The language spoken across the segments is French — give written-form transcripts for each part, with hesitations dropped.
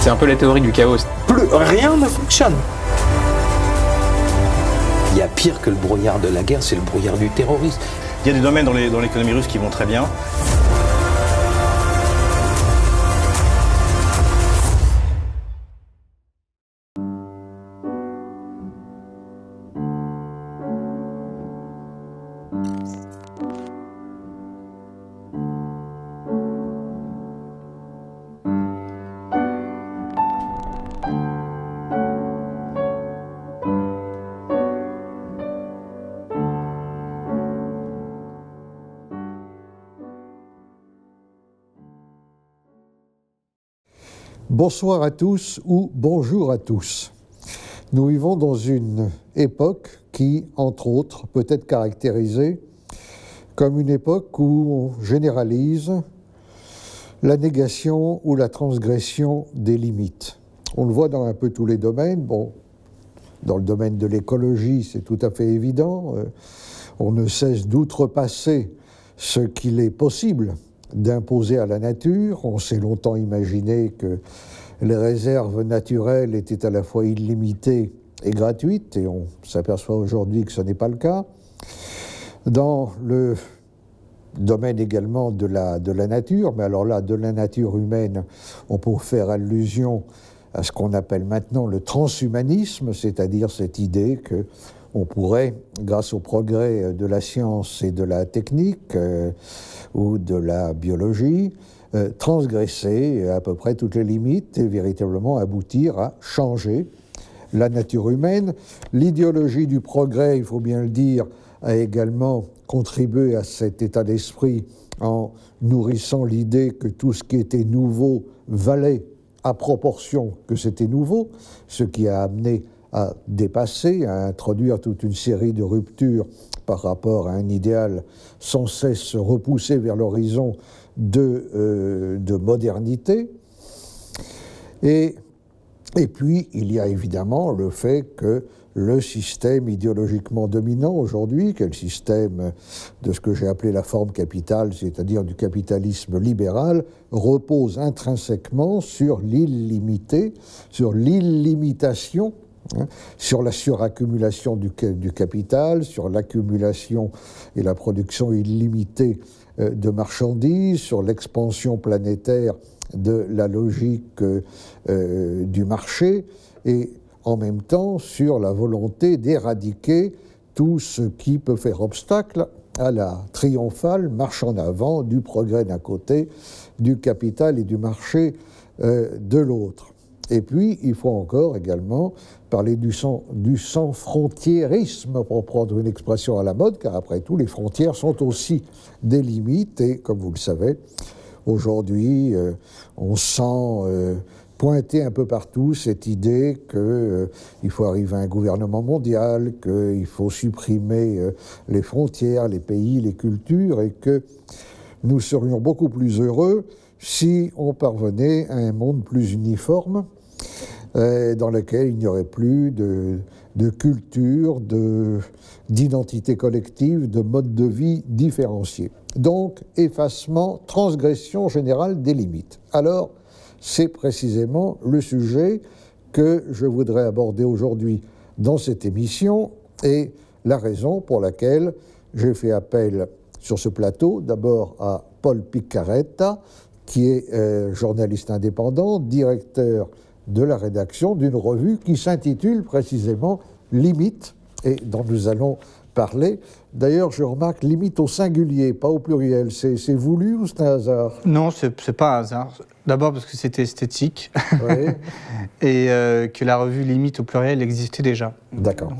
C'est un peu la théorie du chaos. Plus rien ne fonctionne. Il y a pire que le brouillard de la guerre, c'est le brouillard du terrorisme. Il y a des domaines dans l'économie russe qui vont très bien. Bonsoir à tous ou bonjour à tous. Nous vivons dans une époque qui, entre autres, peut être caractérisée comme une époque où on généralise la négation ou la transgression des limites. On le voit dans un peu tous les domaines. Bon, dans le domaine de l'écologie, c'est tout à fait évident. On ne cesse d'outrepasser ce qu'il est possible d'imposer à la nature. On s'est longtemps imaginé que les réserves naturelles étaient à la fois illimitées et gratuites, et on s'aperçoit aujourd'hui que ce n'est pas le cas. Dans le domaine également de la nature, mais alors là, de la nature humaine, on peut faire allusion à ce qu'on appelle maintenant le transhumanisme, c'est-à-dire cette idée que on pourrait, grâce au progrès de la science et de la technique ou de la biologie, transgresser à peu près toutes les limites et véritablement aboutir à changer la nature humaine. L'idéologie du progrès, il faut bien le dire, a également contribué à cet état d'esprit en nourrissant l'idée que tout ce qui était nouveau valait à proportion que c'était nouveau, ce qui a amené à dépasser, à introduire toute une série de ruptures par rapport à un idéal sans cesse repoussé vers l'horizon de modernité. Et puis, il y a évidemment le fait que le système idéologiquement dominant aujourd'hui, qui est le système de ce que j'ai appelé la forme capitale, c'est-à-dire du capitalisme libéral, repose intrinsèquement sur l'illimité, sur l'illimitation, sur la suraccumulation du capital, sur l'accumulation et la production illimitée de marchandises, sur l'expansion planétaire de la logique du marché, et en même temps sur la volonté d'éradiquer tout ce qui peut faire obstacle à la triomphale marche en avant du progrès d'un côté, du capital et du marché de l'autre. Et puis, il faut encore également parler du sans-frontiérisme, pour prendre une expression à la mode, car après tout, les frontières sont aussi des limites. Et comme vous le savez, aujourd'hui, on sent pointer un peu partout cette idée qu'il faut arriver à un gouvernement mondial, qu'il faut supprimer les frontières, les pays, les cultures, et que nous serions beaucoup plus heureux si on parvenait à un monde plus uniforme, dans lequel il n'y aurait plus de culture, d'identité collective, de mode de vie différenciés. Donc, effacement, transgression générale des limites. Alors, c'est précisément le sujet que je voudrais aborder aujourd'hui dans cette émission, et la raison pour laquelle j'ai fait appel sur ce plateau, d'abord à Paul Piccarreta, qui est journaliste indépendant, directeur de la rédaction d'une revue qui s'intitule précisément Limite, et dont nous allons parler. D'ailleurs, je remarque limite au singulier, pas au pluriel. C'est voulu ou c'est un hasard? Non, c'est pas un hasard. D'abord parce que c'était esthétique, oui. Et que la revue Limite au pluriel existait déjà. D'accord.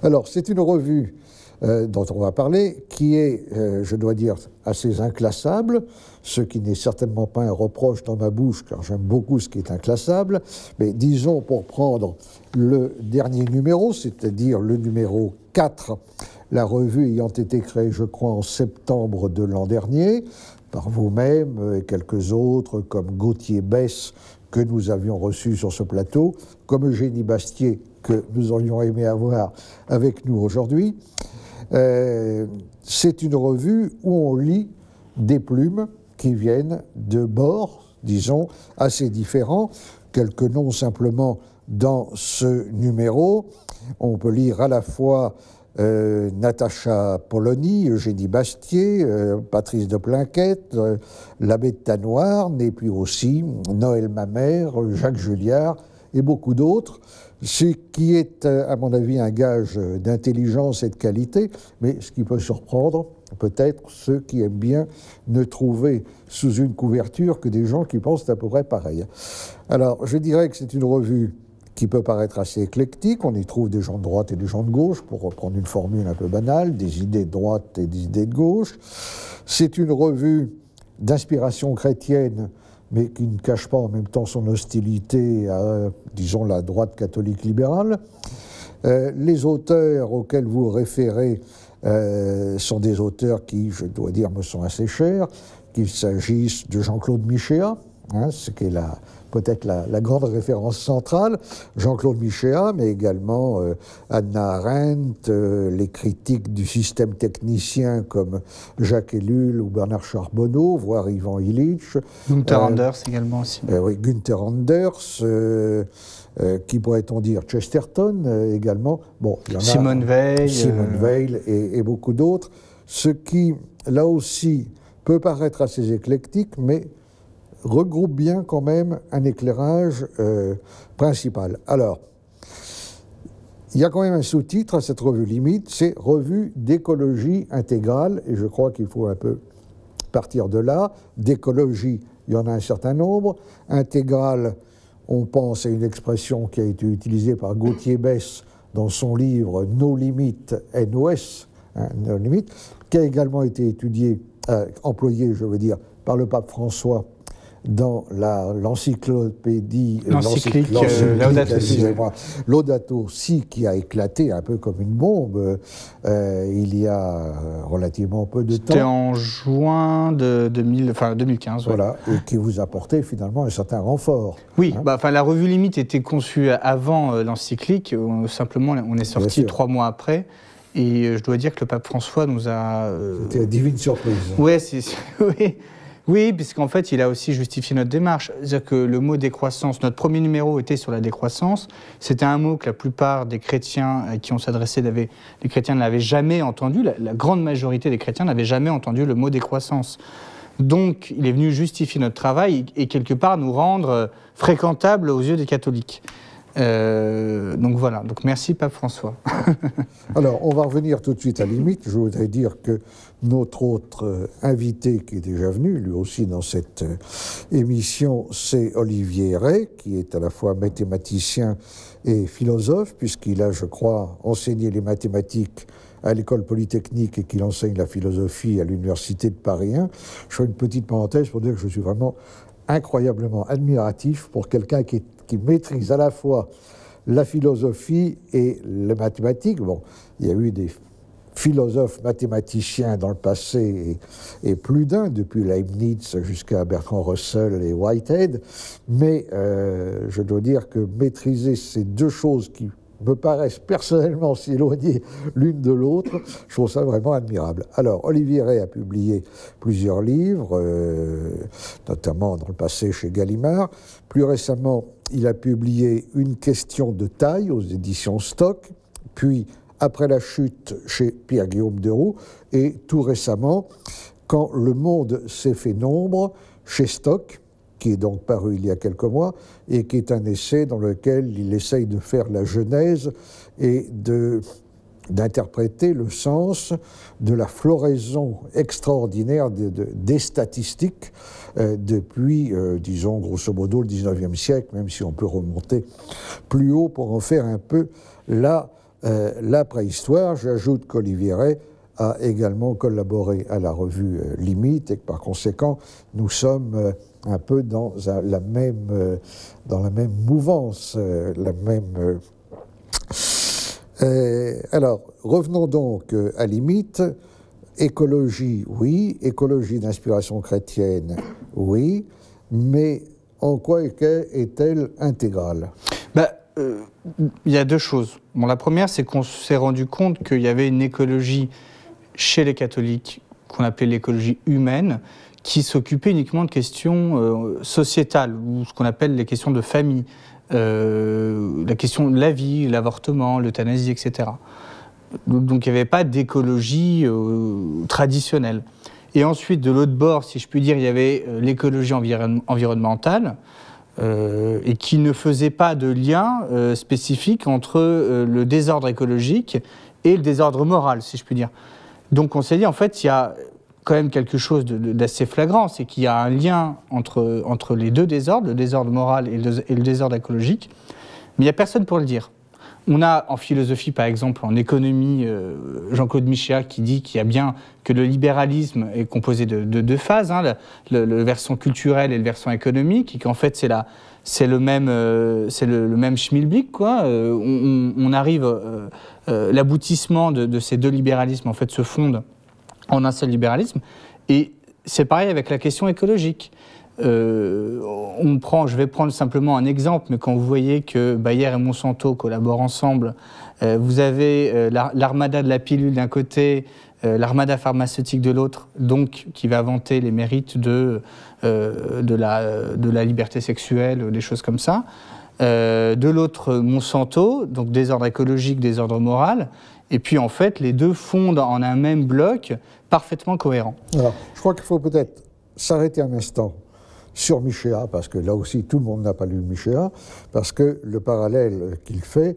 Alors, c'est une revue dont on va parler, qui est, je dois dire, assez inclassable, ce qui n'est certainement pas un reproche dans ma bouche, car j'aime beaucoup ce qui est inclassable, mais disons, pour prendre le dernier numéro, c'est-à-dire le numéro 4, la revue ayant été créée, je crois, en septembre de l'an dernier, par vous-même et quelques autres, comme Gauthier Besse, que nous avions reçu sur ce plateau, comme Eugénie Bastier, que nous aurions aimé avoir avec nous aujourd'hui. C'est une revue où on lit des plumes qui viennent de bords, disons, assez différents, quelques noms simplement dans ce numéro. On peut lire à la fois Natacha Polony, Eugénie Bastier, Patrice de Plainquette, l'abbé de Tanoirne, et puis aussi Noël Mamère, Jacques Julliard et beaucoup d'autres, ce qui est, à mon avis, un gage d'intelligence et de qualité, mais ce qui peut surprendre, peut-être ceux qui aiment bien ne trouver sous une couverture que des gens qui pensent à peu près pareil. Alors, je dirais que c'est une revue qui peut paraître assez éclectique. On y trouve des gens de droite et des gens de gauche, pour reprendre une formule un peu banale, des idées de droite et des idées de gauche. C'est une revue d'inspiration chrétienne, mais qui ne cache pas en même temps son hostilité à, disons, la droite catholique libérale. Les auteurs auxquels vous référez sont des auteurs qui, je dois dire, me sont assez chers, qu'il s'agisse de Jean-Claude Michéa, ce qui est peut-être la grande référence centrale, Jean-Claude Michéa, mais également Hannah Arendt, les critiques du système technicien comme Jacques Ellul ou Bernard Charbonneau, voire Ivan Illich. Gunther Anders également aussi. Oui, Gunther Anders, qui pourrait-on dire Chesterton également. Bon, il y en a, Simone Weil. Simone Weil et beaucoup d'autres. Ce qui, là aussi, peut paraître assez éclectique, mais regroupe bien quand même un éclairage principal. Alors, il y a quand même un sous-titre à cette revue limite, c'est « Revue d'écologie intégrale », et je crois qu'il faut un peu partir de là. D'écologie, il y en a un certain nombre. Intégrale, on pense à une expression qui a été utilisée par Gauthier Besse dans son livre « Nos limites NOS », Nos limites, qui a également été employé, je veux dire, par le pape François dans l'encyclopédie, l'encyclique Laudato Si, qui a éclaté un peu comme une bombe il y a relativement peu de temps. C'était en juin de 2015. Voilà, ouais. Et qui vous apportait finalement un certain renfort. Oui, la revue limite était conçue avant l'encyclique, simplement on est sorti 3 mois après. Et je dois dire que le pape François nous a... C'était une divine surprise. Ouais, oui, puisqu'en fait, il a aussi justifié notre démarche. C'est-à-dire que le mot décroissance, notre premier numéro était sur la décroissance. C'était un mot que la plupart des chrétiens à qui on s'adressait, les chrétiens ne l'avaient jamais entendu. La grande majorité des chrétiens n'avaient jamais entendu le mot décroissance. Donc, il est venu justifier notre travail et quelque part nous rendre fréquentables aux yeux des catholiques. Donc voilà, donc merci Pape François. Alors, on va revenir tout de suite à Limite. Je voudrais dire que notre autre invité qui est déjà venu, lui aussi dans cette émission, c'est Olivier Rey, qui est à la fois mathématicien et philosophe, puisqu'il a, je crois, enseigné les mathématiques à l'école polytechnique et qu'il enseigne la philosophie à l'université de Paris 1. Je fais une petite parenthèse pour dire que je suis vraiment incroyablement admiratif pour quelqu'un qui maîtrise à la fois la philosophie et les mathématiques. Bon, il y a eu des philosophes mathématiciens dans le passé et plus d'un, depuis Leibniz jusqu'à Bertrand Russell et Whitehead, mais je dois dire que maîtriser ces deux choses qui me paraissent personnellement si éloignées l'une de l'autre, je trouve ça vraiment admirable. Alors, Olivier Rey a publié plusieurs livres, notamment dans le passé chez Gallimard. Plus récemment, il a publié Une question de taille aux éditions Stock, puis Après la chute chez Pierre-Guillaume Deroux, et tout récemment, Quand le monde s'est fait nombre chez Stock, qui est donc paru il y a quelques mois, et qui est un essai dans lequel il essaye de faire la genèse et d'interpréter le sens de la floraison extraordinaire des statistiques depuis, disons, grosso modo, le 19e siècle, même si on peut remonter plus haut pour en faire un peu la préhistoire. J'ajoute qu'Olivier Rey a également collaboré à la revue Limite et que par conséquent, nous sommes un peu dans la même mouvance, alors, revenons donc à Limite. Écologie, oui. Écologie d'inspiration chrétienne, oui. Mais en quoi est-elle intégrale ? Il y a deux choses. Bon, la première, c'est qu'on s'est rendu compte qu'il y avait une écologie chez les catholiques qu'on appelait l'écologie humaine, qui s'occupait uniquement de questions sociétales, ou ce qu'on appelle les questions de famille, la question de la vie, l'avortement, l'euthanasie, etc. Donc il n'y avait pas d'écologie traditionnelle. Et ensuite, de l'autre bord, si je puis dire, il y avait l'écologie environnementale, et qui ne faisait pas de lien spécifique entre le désordre écologique et le désordre moral, si je puis dire. Donc on s'est dit, en fait, il y a quand même quelque chose d'assez flagrant, c'est qu'il y a un lien entre les deux désordres, le désordre moral et le désordre écologique, mais il n'y a personne pour le dire. On a en philosophie, par exemple, en économie, Jean-Claude Michéa qui dit qu'il y a bien que le libéralisme est composé de deux phases, hein, le versant culturel et le versant économique, et qu'en fait c'est le même schmilblick, quoi. On arrive, l'aboutissement de ces deux libéralismes en fait se fonde en un seul libéralisme, et c'est pareil avec la question écologique. Je vais prendre simplement un exemple, mais quand vous voyez que Bayer et Monsanto collaborent ensemble, vous avez l'armada de la pilule d'un côté, l'armada pharmaceutique de l'autre, donc qui va vanter les mérites de la liberté sexuelle, des choses comme ça. De l'autre, Monsanto, donc désordre écologique, désordre moral. Et puis en fait, les deux fondent en un même bloc parfaitement cohérent. Alors, je crois qu'il faut peut-être s'arrêter un instant sur Michéa, parce que là aussi, tout le monde n'a pas lu Michéa, parce que le parallèle qu'il fait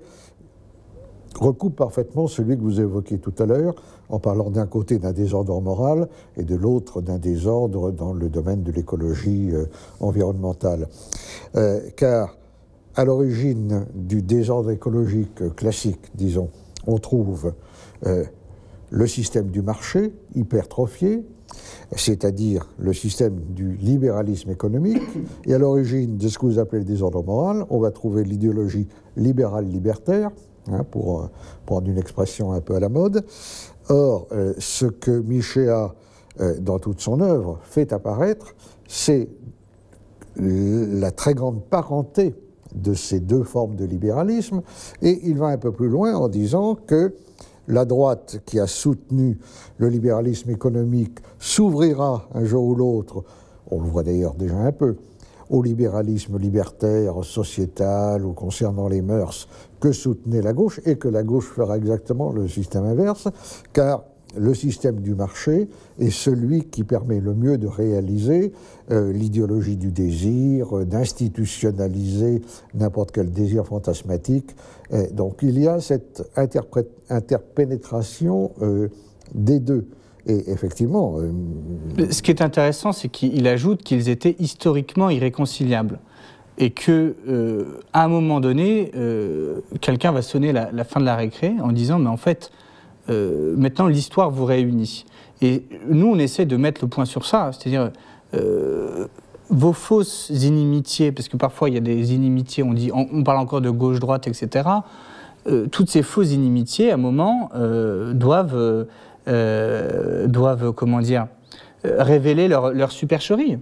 recoupe parfaitement celui que vous évoquiez tout à l'heure, en parlant d'un côté d'un désordre moral et de l'autre d'un désordre dans le domaine de l'écologie environnementale. Car à l'origine du désordre écologique classique, disons, on trouve le système du marché hypertrophié, c'est-à-dire le système du libéralisme économique, et à l'origine de ce que vous appelez le désordre moral, on va trouver l'idéologie libérale-libertaire, hein, pour prendre une expression un peu à la mode. Or, ce que Michéa, dans toute son œuvre, fait apparaître, c'est la très grande parenté de ces deux formes de libéralisme, et il va un peu plus loin en disant que la droite qui a soutenu le libéralisme économique s'ouvrira un jour ou l'autre, on le voit d'ailleurs déjà un peu, au libéralisme libertaire, sociétal ou concernant les mœurs que soutenait la gauche, et que la gauche fera exactement le système inverse, car le système du marché est celui qui permet le mieux de réaliser l'idéologie du désir, d'institutionnaliser n'importe quel désir fantasmatique. Donc il y a cette interpénétration des deux. Et effectivement... Ce qui est intéressant, c'est qu'il ajoute qu'ils étaient historiquement irréconciliables. Et qu'à un moment donné, quelqu'un va sonner la fin de la récré en disant « mais en fait, maintenant l'histoire vous réunit ». Et nous, on essaie de mettre le point sur ça, c'est-à-dire vos fausses inimitiés, parce que parfois il y a des inimitiés, on parle encore de gauche-droite, etc. Toutes ces fausses inimitiés, à un moment, doivent comment dire, révéler leur supercherie.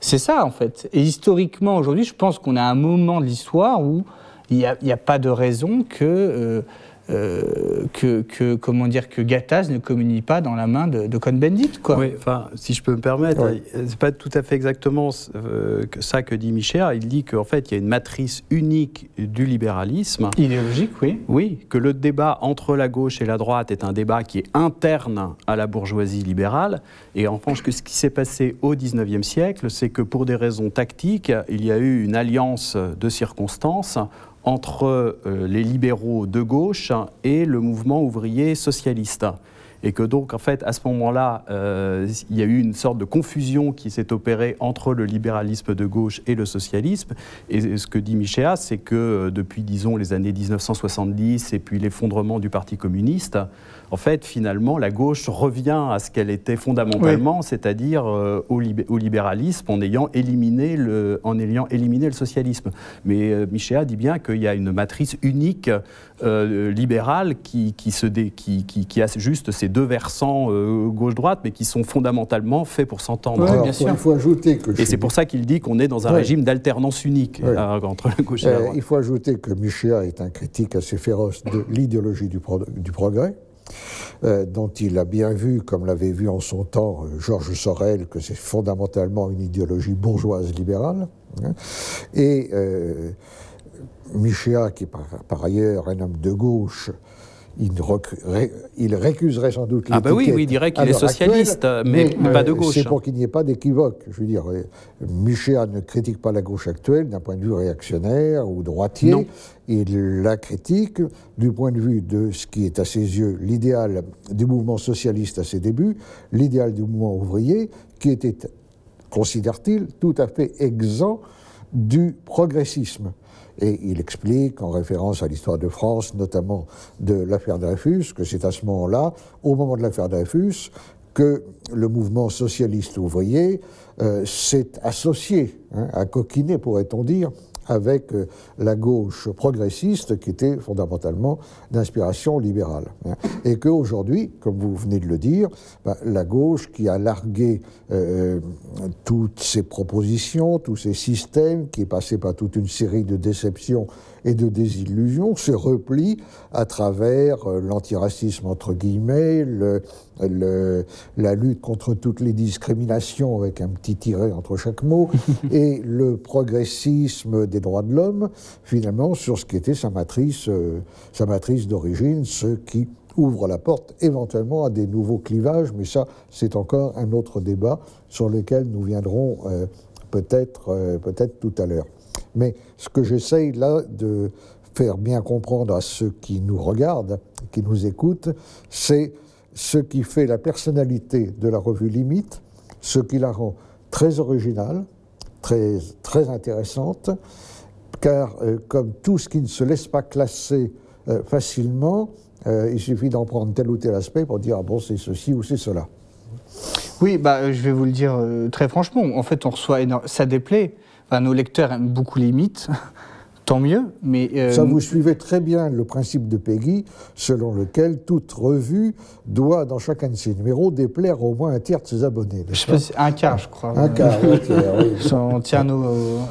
C'est ça, en fait. Et historiquement, aujourd'hui, je pense qu'on a un moment de l'histoire où il n'y a pas de raison que Gattaz ne communie pas dans la main de Cohn-Bendit, quoi. Oui, enfin, si je peux me permettre, oui. C'est pas tout à fait exactement ça que dit Michéa. Il dit qu'en fait, il y a une matrice unique du libéralisme. Idéologique, oui. Oui, que le débat entre la gauche et la droite est un débat qui est interne à la bourgeoisie libérale. Et en revanche, que ce qui s'est passé au XIXe siècle, c'est que pour des raisons tactiques, il y a eu une alliance de circonstances entre les libéraux de gauche et le mouvement ouvrier socialiste. Et que donc, en fait, à ce moment-là, il y a eu une sorte de confusion qui s'est opérée entre le libéralisme de gauche et le socialisme. Et ce que dit Michéa, c'est que depuis, disons, les années 1970 et puis l'effondrement du Parti communiste, en fait, finalement, la gauche revient à ce qu'elle était fondamentalement, oui, c'est-à-dire au libéralisme en ayant éliminé le socialisme. Mais Michéa dit bien qu'il y a une matrice unique libérale qui a juste ces deux versants gauche-droite, mais qui sont fondamentalement faits pour s'entendre. Oui, bien sûr. Il faut ajouter que... Et c'est pour ça qu'il dit qu'on est dans un régime d'alternance unique entre la gauche et la droite. Il faut ajouter que Michéa est un critique assez féroce de l'idéologie du progrès. dont il a bien vu, comme l'avait vu en son temps Georges Sorel, que c'est fondamentalement une idéologie bourgeoise libérale. Hein. Et Michéa, qui est par ailleurs un homme de gauche, il récuserait sans doute l'étiquette. Ah bah oui, il dirait qu'il est socialiste, mais pas de gauche. C'est pour qu'il n'y ait pas d'équivoque. Je veux dire, Michéa ne critique pas la gauche actuelle d'un point de vue réactionnaire ou droitier. Non. Il la critique du point de vue de ce qui est à ses yeux l'idéal du mouvement socialiste à ses débuts, l'idéal du mouvement ouvrier, qui était, considère-t-il, tout à fait exempt du progressisme. Et il explique, en référence à l'histoire de France, notamment de l'affaire Dreyfus, que c'est à ce moment-là, au moment de l'affaire Dreyfus, que le mouvement socialiste ouvrier s'est associé, à coquiner, pourrait-on dire, avec la gauche progressiste qui était fondamentalement d'inspiration libérale. Et qu'aujourd'hui, comme vous venez de le dire, la gauche qui a largué toutes ses propositions, tous ses systèmes, qui est passé par toute une série de déceptions et de désillusions, se replie à travers l'antiracisme entre guillemets, la lutte contre toutes les discriminations avec un petit tiret entre chaque mot, et le progressisme des droits de l'homme, finalement, sur ce qui était sa matrice d'origine, ce qui ouvre la porte éventuellement à des nouveaux clivages, mais ça, c'est encore un autre débat sur lequel nous viendrons peut-être tout à l'heure. Mais ce que j'essaye là de faire bien comprendre à ceux qui nous regardent, qui nous écoutent, c'est ce qui fait la personnalité de la revue Limite, ce qui la rend très originale, très intéressante, car comme tout ce qui ne se laisse pas classer facilement, il suffit d'en prendre tel ou tel aspect pour dire « ah bon, c'est ceci ou c'est cela ». Oui, je vais vous le dire très franchement. En fait, on reçoit ça déplaît. Enfin, nos lecteurs aiment beaucoup les mythes, tant mieux. Mais ça, vous suivez très bien le principe de Peggy, selon lequel toute revue doit, dans chacun de ses numéros, déplaire au moins un tiers de ses abonnés. Un quart, je crois. Un quart, un tiers, oui. On tient à nos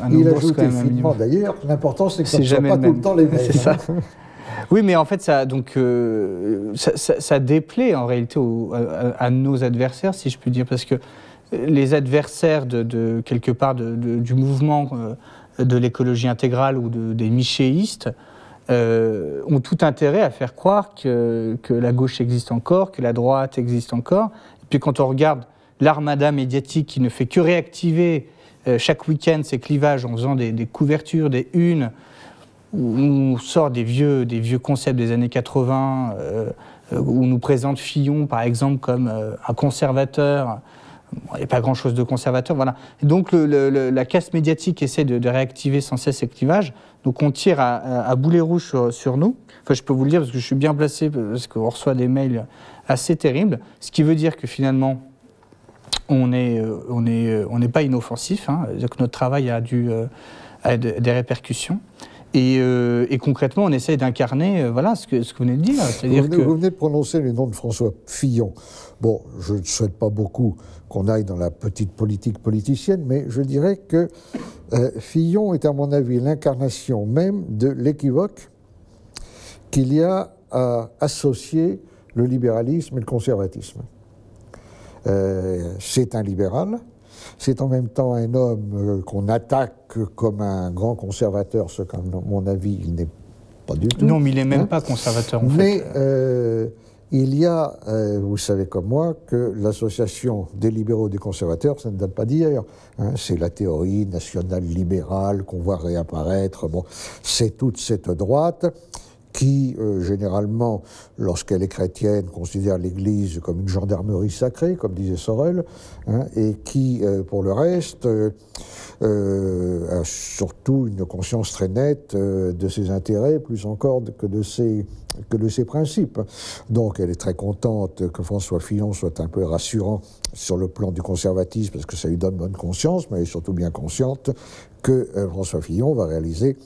Il bourses ajoute quand même. finement d'ailleurs, l'important c'est que ça ne soit jamais pas tout le temps les mêmes. C'est ça. Oui, mais en fait, ça déplaît en réalité à nos adversaires, si je puis dire, parce que les adversaires quelque part du mouvement de l'écologie intégrale ou des michéistes ont tout intérêt à faire croire que la gauche existe encore, que la droite existe encore. Et puis quand on regarde l'armada médiatique qui ne fait que réactiver chaque week-end ces clivages en faisant des couvertures, des unes, où on sort des vieux concepts des années 80, où on nous présente Fillon, par exemple, comme un conservateur. Il n'y a pas grand-chose de conservateur, voilà. Et donc la casse médiatique essaie de réactiver sans cesse ces clivages. Donc on tire à boulet rouge sur nous. Enfin, je peux vous le dire parce que je suis bien placé, parce qu'on reçoit des mails assez terribles. Ce qui veut dire que finalement, on n'est pas inoffensif. C'est-à-dire que notre travail a des répercussions. Et concrètement, on essaye d'incarner ce que vous venez de dire. Vous venez de prononcer le nom de François Fillon. Bon, je ne souhaite pas beaucoup qu'on aille dans la petite politique politicienne, mais je dirais que Fillon est, à mon avis, l'incarnation même de l'équivoque qu'il y a à associer le libéralisme et le conservatisme. C'est un libéral. C'est en même temps un homme qu'on attaque comme un grand conservateur, ce qu'à mon avis, il n'est pas du tout. Non, mais il n'est même pas conservateur, en fait. Mais il y a, vous savez comme moi, que l'association des libéraux et des conservateurs, ça ne date pas d'hier. C'est la théorie nationale libérale qu'on voit réapparaître. Bon, c'est toute cette droite qui, généralement, lorsqu'elle est chrétienne, considère l'Église comme une gendarmerie sacrée, comme disait Sorel, et qui, pour le reste, a surtout une conscience très nette de ses intérêts, plus encore que de ses principes. Donc elle est très contente que François Fillon soit un peu rassurant sur le plan du conservatisme, parce que ça lui donne bonne conscience, mais elle est surtout bien consciente que François Fillon va réaliser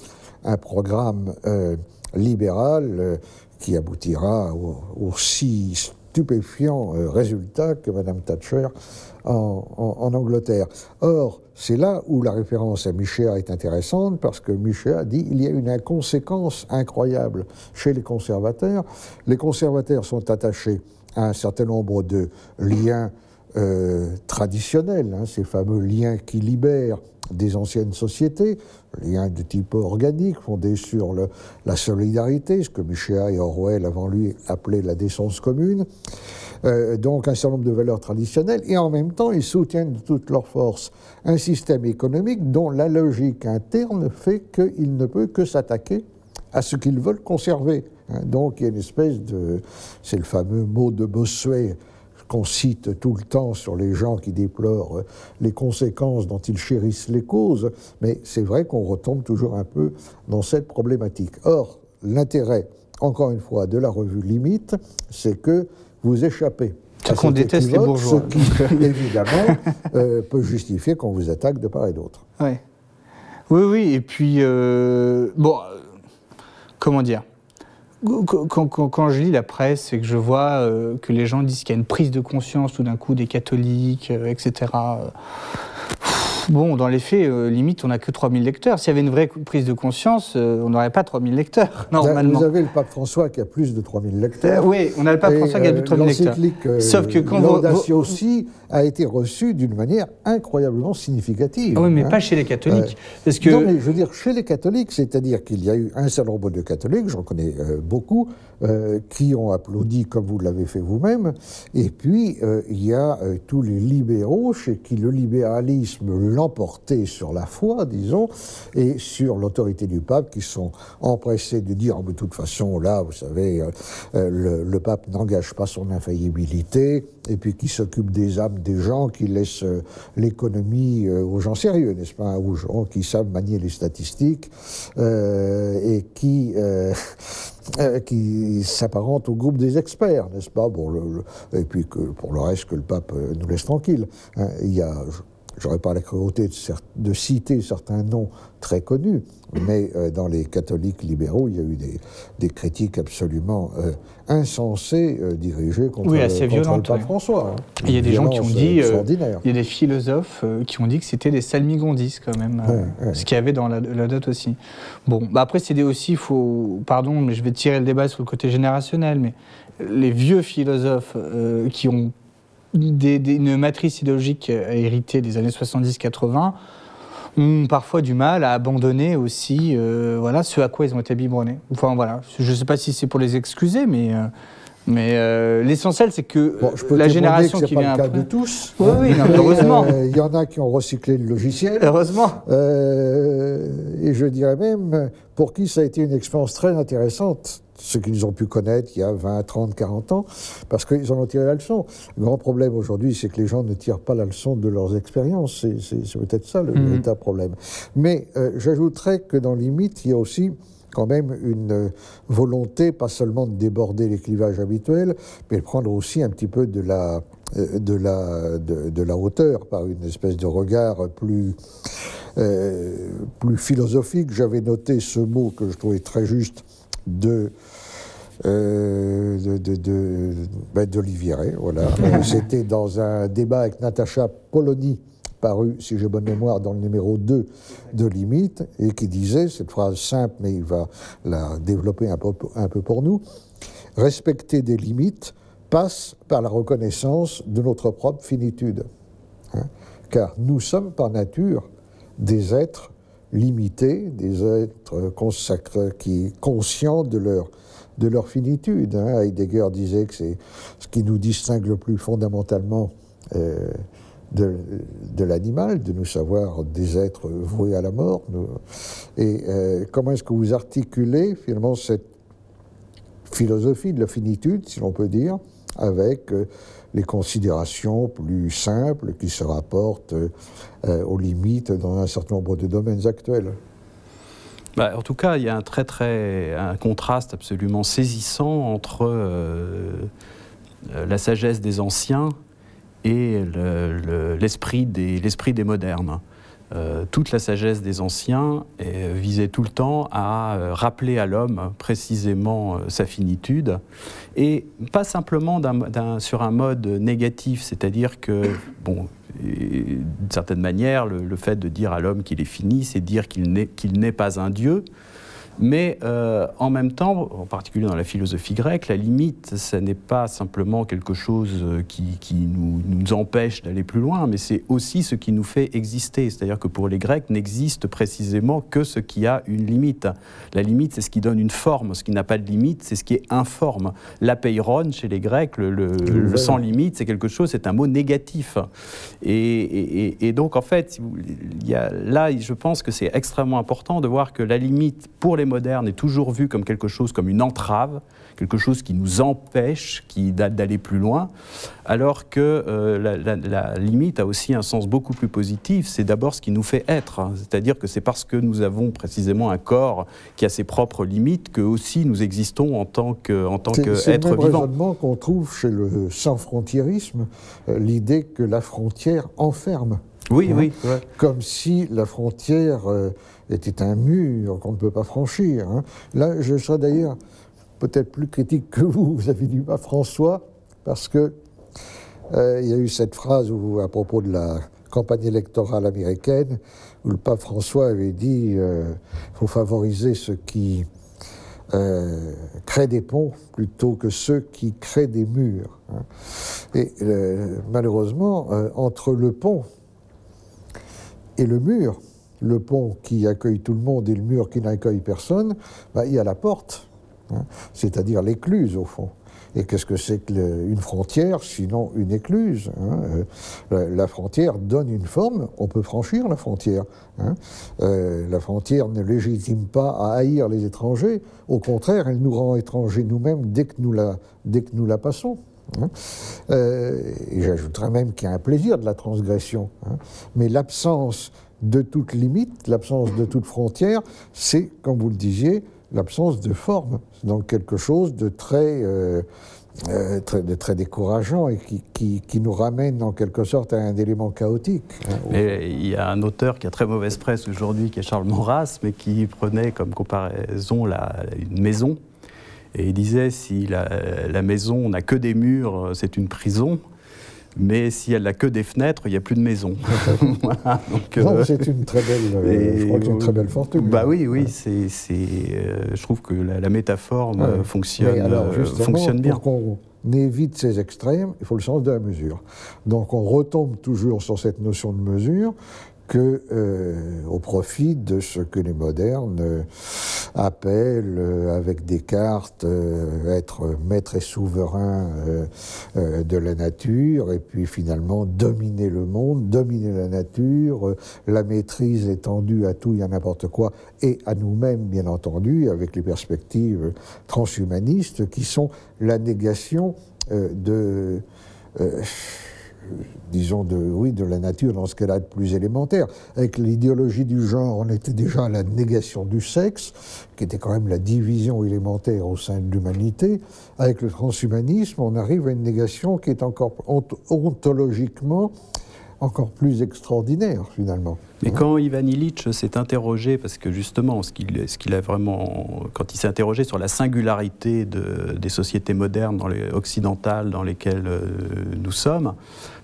un programme libéral qui aboutira aux 6 stupéfiant résultat que Mme Thatcher en Angleterre. Or, c'est là où la référence à Michéa est intéressante, parce que Michéa dit qu'il y a une inconséquence incroyable chez les conservateurs. Les conservateurs sont attachés à un certain nombre de liens traditionnels, ces fameux liens qui libèrent des anciennes sociétés, liens de type organique, fondés sur la solidarité, ce que Michéa et Orwell, avant lui, appelaient la décence commune. Donc un certain nombre de valeurs traditionnelles, et en même temps, ils soutiennent de toute leur force un système économique dont la logique interne fait qu'il ne peut que s'attaquer à ce qu'ils veulent conserver. Donc il y a une espèce de... C'est le fameux mot de Bossuet qu'on cite tout le temps sur les gens qui déplorent les conséquences dont ils chérissent les causes, mais c'est vrai qu'on retombe toujours un peu dans cette problématique. Or, l'intérêt, encore une fois, de la revue Limite, c'est que vous échappez à qu'on déteste les bourgeois. Ce qui, évidemment, peut justifier qu'on vous attaque de part et d'autre. Ouais. Oui, et puis, comment dire ? Quand je lis la presse et que je vois que les gens disent qu'il y a une prise de conscience tout d'un coup des catholiques, etc., bon, dans les faits, limite, on n'a que 3000 lecteurs. S'il y avait une vraie prise de conscience, on n'aurait pas 3000 lecteurs, normalement. Vous avez le pape François qui a plus de 3000 lecteurs. Oui, on a le pape François qui a plus de 3000 lecteurs. Sauf que quand l'Audaciosi a été reçu d'une manière incroyablement significative. Oui, mais pas chez les catholiques. Parce que... Non, mais je veux dire, chez les catholiques, c'est-à-dire qu'il y a eu un certain nombre de catholiques, j'en connais beaucoup, qui ont applaudi comme vous l'avez fait vous-même, et puis il y a tous les libéraux chez qui le libéralisme l'emportait sur la foi, disons, et sur l'autorité du pape, qui sont empressés de dire, de toute façon, là, vous savez, le pape n'engage pas son infaillibilité, et puis qui s'occupe des âmes des gens, qui laisse l'économie aux gens sérieux, n'est-ce pas, aux gens qui savent manier les statistiques, et qui s'apparentent au groupe des experts, n'est-ce pas, et puis que, pour le reste, que le pape nous laisse tranquille. Il y a... J'aurais pas la cruauté de citer certains noms très connus, mais dans les catholiques libéraux, il y a eu des critiques absolument insensées dirigées contre le pape François. Il y a des gens qui ont dit, il y a des philosophes qui ont dit que c'était des salmigondis quand même, ce qu'il y avait dans la date aussi. Bon, après c'est aussi, pardon, mais je vais tirer le débat sur le côté générationnel, mais les vieux philosophes qui ont une matrice idéologique héritée des années 70-80 ont parfois du mal à abandonner aussi ce à quoi ils ont été biberonnés. Enfin voilà, je ne sais pas si c'est pour les excuser, mais l'essentiel c'est que la génération qui vient après... C'est pas le cas de tous. Oui, non, heureusement. Il y en a qui ont recyclé le logiciel. Heureusement. Et je dirais même pour qui ça a été une expérience très intéressante. Ceux qu'ils ont pu connaître il y a 20, 30, 40 ans, parce qu'ils en ont tiré la leçon. Le grand problème aujourd'hui, c'est que les gens ne tirent pas la leçon de leurs expériences. C'est peut-être ça le véritable problème. Mais j'ajouterais que dans Limite, il y a aussi quand même une volonté, pas seulement de déborder les clivages habituels, mais de prendre aussi un petit peu de la hauteur par une espèce de regard plus philosophique. J'avais noté ce mot que je trouvais très juste d'Olivieret, voilà. C'était dans un débat avec Natacha Polony, paru, si j'ai bonne mémoire, dans le numéro 2 de Limite, et qui disait, cette phrase simple, mais il va la développer un peu pour nous, « Respecter des limites passe par la reconnaissance de notre propre finitude. » Car nous sommes par nature des êtres limités, des êtres consacrés, conscients de leur finitude. Heidegger disait que c'est ce qui nous distingue le plus fondamentalement de l'animal, de nous savoir des êtres voués à la mort. Et comment est-ce que vous articulez finalement cette philosophie de la finitude, si l'on peut dire, avec les considérations plus simples qui se rapportent aux limites dans un certain nombre de domaines actuels? En tout cas, il y a un contraste absolument saisissant entre la sagesse des anciens et l'esprit des modernes. toute la sagesse des anciens visait tout le temps à rappeler à l'homme précisément sa finitude, et pas simplement sur un mode négatif, c'est-à-dire que, bon, d'une certaine manière, le fait de dire à l'homme qu'il est fini, c'est dire qu'il n'est pas un dieu. Mais en même temps, en particulier dans la philosophie grecque, la limite, ce n'est pas simplement quelque chose qui nous empêche d'aller plus loin, mais c'est aussi ce qui nous fait exister. C'est-à-dire que pour les Grecs, n'existe précisément que ce qui a une limite. La limite, c'est ce qui donne une forme. Ce qui n'a pas de limite, c'est ce qui est informe. L'apeiron, chez les Grecs, le sans limite, c'est quelque chose, c'est un mot négatif. Et donc, en fait, là, je pense que c'est extrêmement important de voir que la limite, pour les modernes, est toujours vue comme quelque chose, comme une entrave, quelque chose qui nous empêche d'aller plus loin, alors que la limite a aussi un sens beaucoup plus positif. C'est d'abord ce qui nous fait être, hein. C'est-à-dire que c'est parce que nous avons précisément un corps qui a ses propres limites que aussi nous existons en tant qu'être vivant. C'est le même raisonnement qu'on trouve chez le sans-frontiérisme, l'idée que la frontière enferme. Oui, hein, oui. Ouais. Comme si la frontière était un mur qu'on ne peut pas franchir. Hein. Là, je serais d'ailleurs peut-être plus critique que vous. Vous avez dit François, parce que il y a eu cette phrase à propos de la campagne électorale américaine, où le pape François avait dit faut favoriser ceux qui créent des ponts plutôt que ceux qui créent des murs. Hein. Et malheureusement, entre le pont et le mur, le pont qui accueille tout le monde et le mur qui n'accueille personne, il y a la porte, hein, c'est-à-dire l'écluse au fond. Et qu'est-ce que c'est qu'une frontière, sinon une écluse, hein. La frontière donne une forme, on peut franchir la frontière. Hein. La frontière ne légitime pas à haïr les étrangers, au contraire, elle nous rend étrangers nous-mêmes dès que nous la passons. Hein. Et j'ajouterais même qu'il y a un plaisir de la transgression. Hein. Mais l'absence de toute limite, l'absence de toute frontière, c'est, comme vous le disiez, l'absence de forme. C'est donc quelque chose de très décourageant et qui nous ramène en quelque sorte à un élément chaotique. Hein. Mais il y a un auteur qui a très mauvaise presse aujourd'hui, qui est Charles Maurras, mais qui prenait comme comparaison une maison. Et il disait, si la maison n'a que des murs, c'est une prison. Mais si elle n'a que des fenêtres, il n'y a plus de maison. Voilà, donc, non, c'est une très belle, je crois que c'est une très belle fortune. Bah oui, oui, je trouve que la métaphore fonctionne bien. Pour qu'on évite ces extrêmes, il faut le sens de la mesure. Donc on retombe toujours sur cette notion de mesure, au profit de ce que les modernes appellent, avec Descartes, être maître et souverain de la nature, et puis finalement dominer le monde, dominer la nature, la maîtrise étendue à tout et à n'importe quoi, et à nous-mêmes, bien entendu, avec les perspectives transhumanistes, qui sont la négation disons de la nature dans ce qu'elle a de plus élémentaire. Avec l'idéologie du genre, on était déjà à la négation du sexe, qui était quand même la division élémentaire au sein de l'humanité. Avec le transhumanisme, on arrive à une négation qui est encore ontologiquement encore plus extraordinaire, finalement. Mais quand Ivan Illich s'est interrogé, parce que justement, quand il s'est interrogé sur la singularité des sociétés modernes occidentales dans lesquelles nous sommes,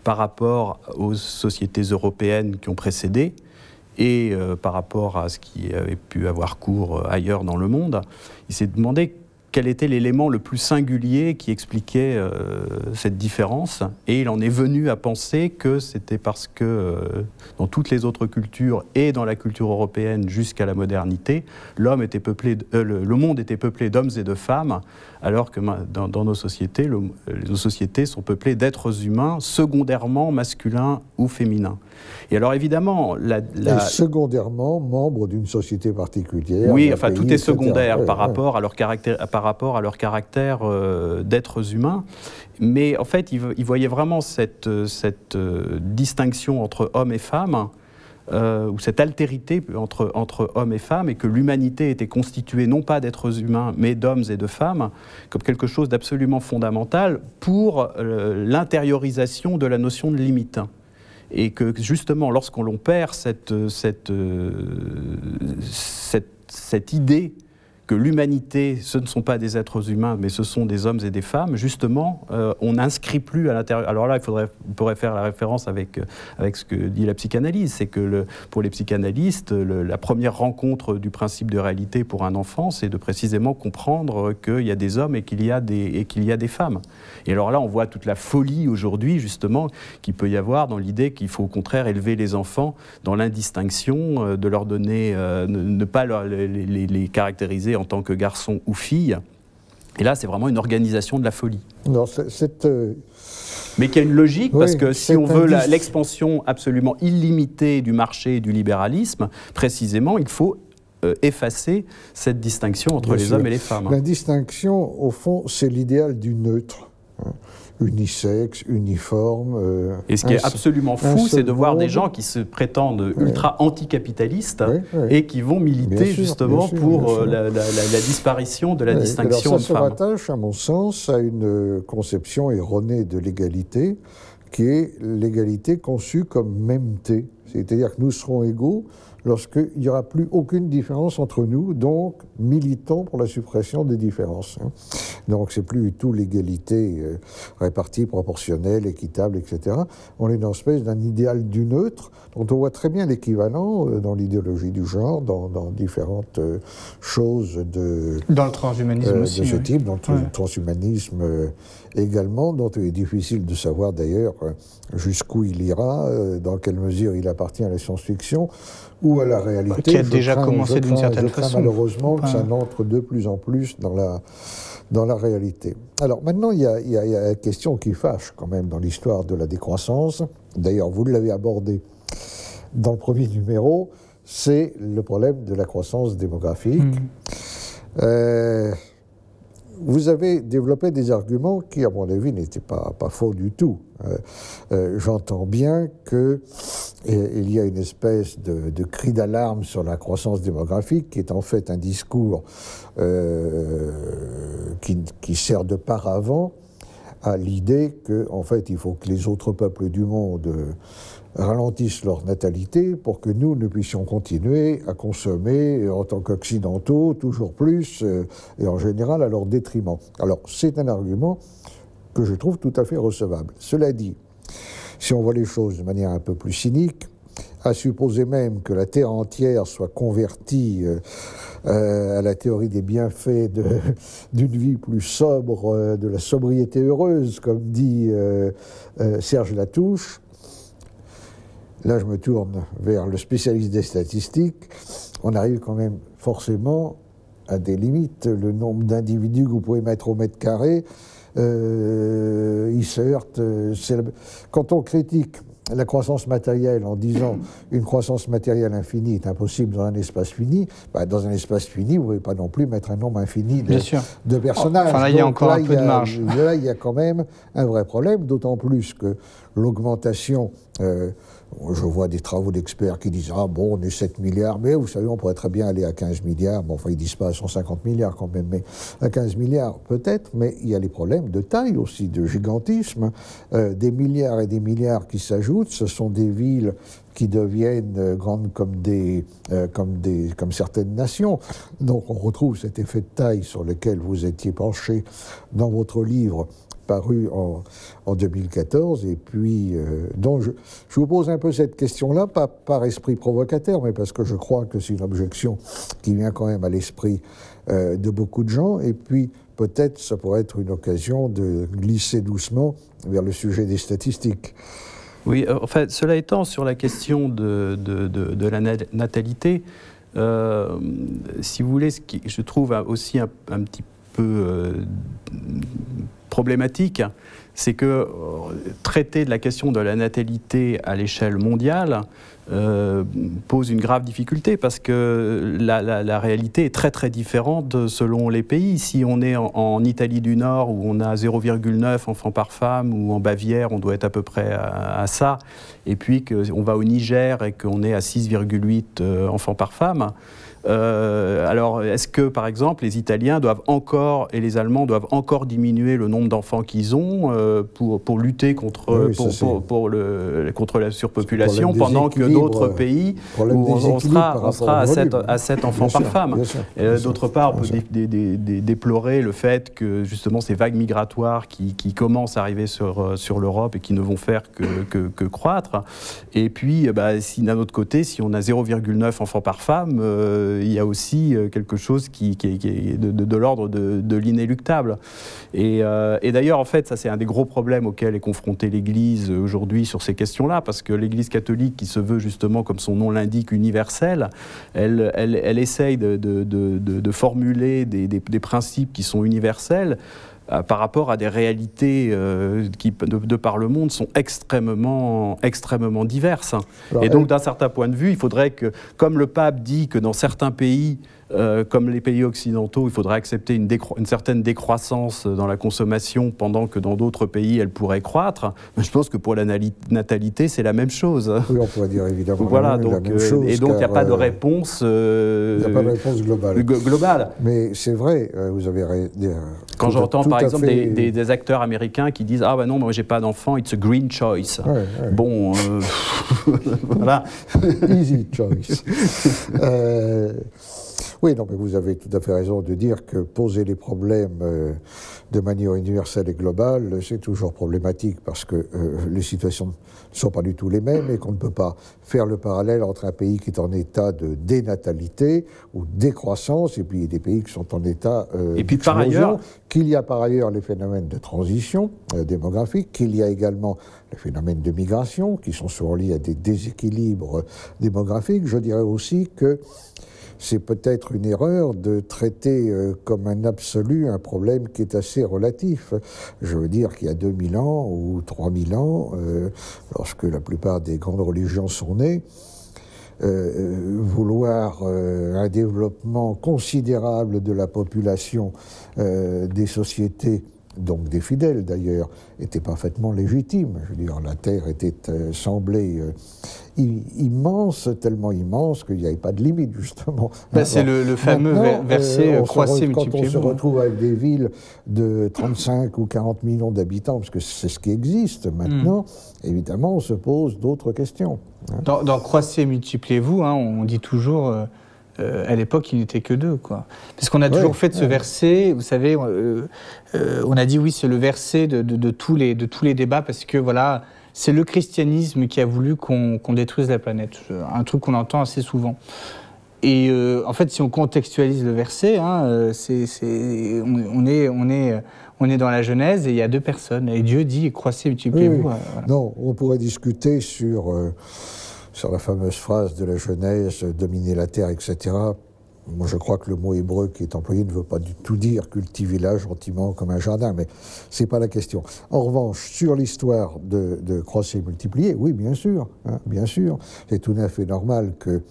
par rapport aux sociétés européennes qui ont précédé, et par rapport à ce qui avait pu avoir cours ailleurs dans le monde, il s'est demandé quel était l'élément le plus singulier qui expliquait cette différence. Et il en est venu à penser que c'était parce que dans toutes les autres cultures et dans la culture européenne jusqu'à la modernité, le monde était peuplé d'hommes et de femmes, alors que dans nos sociétés, nos sociétés sont peuplées d'êtres humains secondairement masculins ou féminins. Et alors évidemment... Et secondairement membres d'une société particulière. Oui, enfin tout est secondaire par rapport à leur caractère d'êtres humains. Mais en fait, il voyait vraiment cette distinction entre hommes et femmes, ou cette altérité entre hommes et femmes, et que l'humanité était constituée non pas d'êtres humains, mais d'hommes et de femmes, comme quelque chose d'absolument fondamental pour l'intériorisation de la notion de limite. et que justement, lorsqu'on perd cette idée que l'humanité, ce ne sont pas des êtres humains, mais ce sont des hommes et des femmes, justement, on n'inscrit plus à l'intérieur. Alors là, on pourrait faire la référence avec ce que dit la psychanalyse, c'est que pour les psychanalystes, la première rencontre du principe de réalité pour un enfant, c'est de précisément comprendre qu'il y a des hommes et qu'il y a des femmes. Et alors là, on voit toute la folie aujourd'hui, justement, qu'il peut y avoir dans l'idée qu'il faut au contraire élever les enfants dans l'indistinction, de leur donner, ne pas les caractériser en tant que garçons ou filles. Et là, c'est vraiment une organisation de la folie. Non, mais qui a une logique, oui, parce que si on veut l'expansion absolument illimitée du marché et du libéralisme, précisément, il faut effacer cette distinction entre les hommes et les femmes. La distinction, au fond, c'est l'idéal du neutre. Unisexe, uniforme. Et ce qui est absolument fou, c'est de voir des gens qui se prétendent ultra anticapitalistes et qui vont militer justement pour la disparition de la distinction homme-femme. Ça se homme-femme. rattache, à mon sens, à une conception erronée de l'égalité, qui est l'égalité conçue comme mêmeté. C'est-à-dire que nous serons égaux lorsqu'il n'y aura plus aucune différence entre nous, donc militons pour la suppression des différences. Donc c'est plus du tout l'égalité répartie, proportionnelle, équitable, etc. On est dans une espèce d'un idéal du neutre, dont on voit très bien l'équivalent dans l'idéologie du genre, dans différentes choses dans le transhumanisme aussi, de ce type, dans le transhumanisme également, dont il est difficile de savoir d'ailleurs jusqu'où il ira, dans quelle mesure il appartient à la science-fiction, ou à la réalité. Qui a déjà commencé d'une certaine façon. Malheureusement que ça entre de plus en plus dans la réalité. Alors maintenant, il y a une question qui fâche quand même dans l'histoire de la décroissance. D'ailleurs, vous l'avez abordé dans le premier numéro, c'est le problème de la croissance démographique. Vous avez développé des arguments qui, à mon avis, n'étaient pas faux du tout. J'entends bien qu'il y a une espèce de cri d'alarme sur la croissance démographique, qui est en fait un discours qui sert de paravent à l'idée qu'en fait, il faut que les autres peuples du monde ralentissent leur natalité pour que nous puissions continuer à consommer en tant qu'occidentaux toujours plus et en général à leur détriment. Alors c'est un argument que je trouve tout à fait recevable. Cela dit, si on voit les choses de manière un peu plus cynique, à supposer même que la Terre entière soit convertie à la théorie des bienfaits d'une vie plus sobre, de la sobriété heureuse, comme dit Serge Latouche. Là, je me tourne vers le spécialiste des statistiques. On arrive quand même forcément à des limites. Le nombre d'individus que vous pouvez mettre au mètre carré, il se heurte. Quand on critique la croissance matérielle en disant une croissance matérielle infinie est impossible dans un espace fini, dans un espace fini, vous ne pouvez pas non plus mettre un nombre infini de personnages. Enfin, là, il y a encore un peu de marge. Là, il y a quand même un vrai problème, d'autant plus que l'augmentation... je vois des travaux d'experts qui disent « Ah bon, on est 7 milliards, mais vous savez, on pourrait très bien aller à 15 milliards. » Bon, enfin, ils ne disent pas à 150 milliards quand même, mais à 15 milliards peut-être. Mais il y a les problèmes de taille aussi, de gigantisme. Des milliards et des milliards qui s'ajoutent. Ce sont des villes qui deviennent grandes comme certaines nations. Donc on retrouve cet effet de taille sur lequel vous étiez penché dans votre livre paru en 2014, et puis donc je vous pose un peu cette question-là, pas par esprit provocateur, mais parce que je crois que c'est une objection qui vient quand même à l'esprit de beaucoup de gens, et puis peut-être ça pourrait être une occasion de glisser doucement vers le sujet des statistiques. Oui, en fait, cela étant, sur la question de la natalité, si vous voulez, ce qui je trouve aussi un petit peu problématique, c'est que traiter de la question de la natalité à l'échelle mondiale pose une grave difficulté, parce que la réalité est très très différente selon les pays. Si on est en Italie du Nord, où on a 0,9 enfants par femme, ou en Bavière, on doit être à peu près à ça, et puis qu'on va au Niger et qu'on est à 6,8 enfants par femme, alors, est-ce que, par exemple, les Italiens doivent encore, et les Allemands doivent encore diminuer le nombre d'enfants qu'ils ont pour lutter contre, contre la surpopulation, pendant que d'autres pays où on sera à 7 enfants par femme. D'autre part, on peut déplorer le fait que, justement, ces vagues migratoires qui commencent à arriver sur l'Europe et qui ne vont faire que croître. Et puis, d'un autre côté, si on a 0,9 enfants par femme, il y a aussi quelque chose qui est de l'ordre de l'inéluctable. Et d'ailleurs, en fait, ça c'est un des gros problèmes auxquels est confrontée l'Église aujourd'hui sur ces questions-là, parce que l'Église catholique, qui se veut justement, comme son nom l'indique, universelle, elle essaye de formuler des principes qui sont universels, par rapport à des réalités qui, de par le monde, sont extrêmement diverses. Alors, et donc, d'un certain point de vue, il faudrait que, comme le pape dit que dans certains pays, comme les pays occidentaux, il faudrait accepter une certaine décroissance dans la consommation, pendant que dans d'autres pays, elle pourrait croître. Je pense que pour la natalité, c'est la même chose. Oui, on pourrait dire évidemment voilà, la même chose. Et donc, il n'y a pas de réponse... il n'y a pas de réponse globale. Mais c'est vrai, vous avez... Quand j'entends, par exemple, des acteurs américains qui disent « Ah, ben non, moi, j'ai pas d'enfant, it's a green choice. Ouais, » Bon, voilà. Easy choice. Oui, non, mais vous avez tout à fait raison de dire que poser les problèmes de manière universelle et globale, c'est toujours problématique, parce que les situations ne sont pas du tout les mêmes et qu'on ne peut pas faire le parallèle entre un pays qui est en état de dénatalité ou décroissance et puis des pays qui sont en état et puis par ailleurs, qu'il y a par ailleurs les phénomènes de transition démographique, qu'il y a également les phénomènes de migration qui sont souvent liés à des déséquilibres démographiques. Je dirais aussi que c'est peut-être une erreur de traiter comme un absolu un problème qui est assez relatif. Je veux dire qu'il y a 2000 ans ou 3000 ans, lorsque la plupart des grandes religions sont nées, vouloir un développement considérable de la population des sociétés, donc des fidèles d'ailleurs, était parfaitement légitime. Je veux dire, la Terre semblait immense, tellement immense qu'il n'y avait pas de limite, justement. C'est le fameux verset « croissez, multipliez-vous ». Quand on se retrouve avec des villes de 35 ou 40 millions d'habitants, parce que c'est ce qui existe maintenant, évidemment, on se pose d'autres questions. Dans « croissez, multipliez-vous », on dit toujours... à l'époque, il n'était que 2, quoi. Parce qu'on a toujours fait de ce verset, vous savez, on a dit oui, c'est le verset de tous les débats, parce que voilà, c'est le christianisme qui a voulu qu'on détruise la planète. Un truc qu'on entend assez souvent. Et en fait, si on contextualise le verset, on est dans la Genèse et il y a 2 personnes. Et Dieu dit, croissez, multipliez-vous. Voilà. Non, on pourrait discuter sur la fameuse phrase de la Genèse, dominer la terre, etc. Moi, je crois que le mot hébreu qui est employé ne veut pas du tout dire cultivez-la gentiment comme un jardin, mais c'est pas la question. En revanche, sur l'histoire de croître et multiplier, oui, bien sûr, bien sûr. C'est tout à fait normal que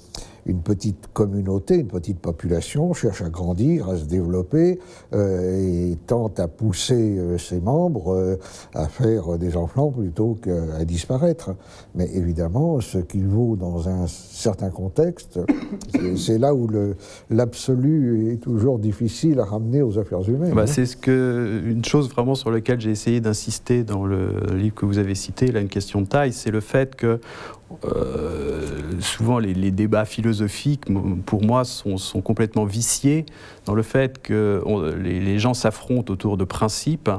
une petite communauté, une petite population cherche à grandir, à se développer et tente à pousser ses membres à faire des enfants plutôt qu'à disparaître. Mais évidemment, ce qui vaut dans un certain contexte, c'est là où l'absolu est toujours difficile à ramener aux affaires humaines. C'est une chose vraiment sur laquelle j'ai essayé d'insister dans le livre que vous avez cité, là, une question de taille, c'est le fait que souvent les débats philosophiques, pour moi, sont complètement viciés dans le fait que les gens s'affrontent autour de principes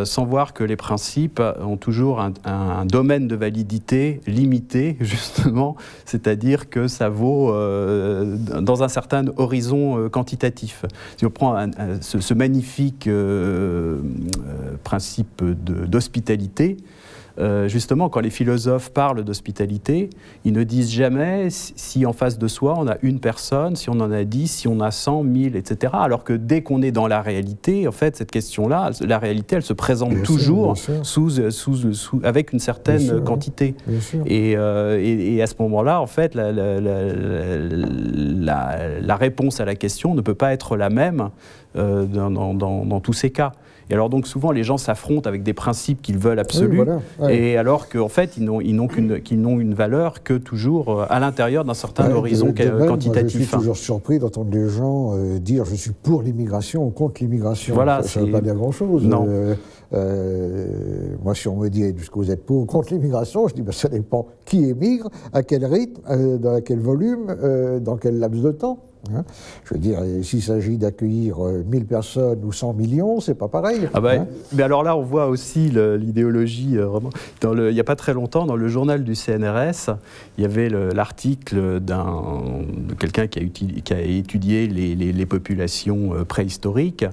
sans voir que les principes ont toujours un domaine de validité limité, justement, c'est-à-dire que ça vaut dans un certain horizon quantitatif. Si on prend ce magnifique principe d'hospitalité, justement, quand les philosophes parlent d'hospitalité, ils ne disent jamais si en face de soi on a une personne, si on en a 10, si on a 100, 1000, etc. Alors que dès qu'on est dans la réalité, en fait, cette question-là, la réalité, elle se présente bien toujours avec une certaine quantité. Et à ce moment-là, en fait, la réponse à la question ne peut pas être la même dans tous ces cas. Et alors donc souvent les gens s'affrontent avec des principes qu'ils veulent absolus, et alors qu'en fait ils n'ont une valeur que toujours à l'intérieur d'un certain horizon quantitatif. Moi, je suis toujours surpris d'entendre les gens dire je suis pour l'immigration ou contre l'immigration. Voilà, ça ne veut pas dire grand-chose. Non. Moi, si on me dit est-ce que vous êtes pour ou contre l'immigration, je dis ça dépend qui émigre, à quel rythme, dans quel volume, dans quel laps de temps. Hein, je veux dire, s'il s'agit d'accueillir 1000 personnes ou 100 millions, c'est pas pareil. Ah bah, mais alors là, on voit aussi l'idéologie. Vraiment. Il n'y a pas très longtemps, dans le journal du CNRS, il y avait l'article de quelqu'un qui a étudié les populations préhistoriques.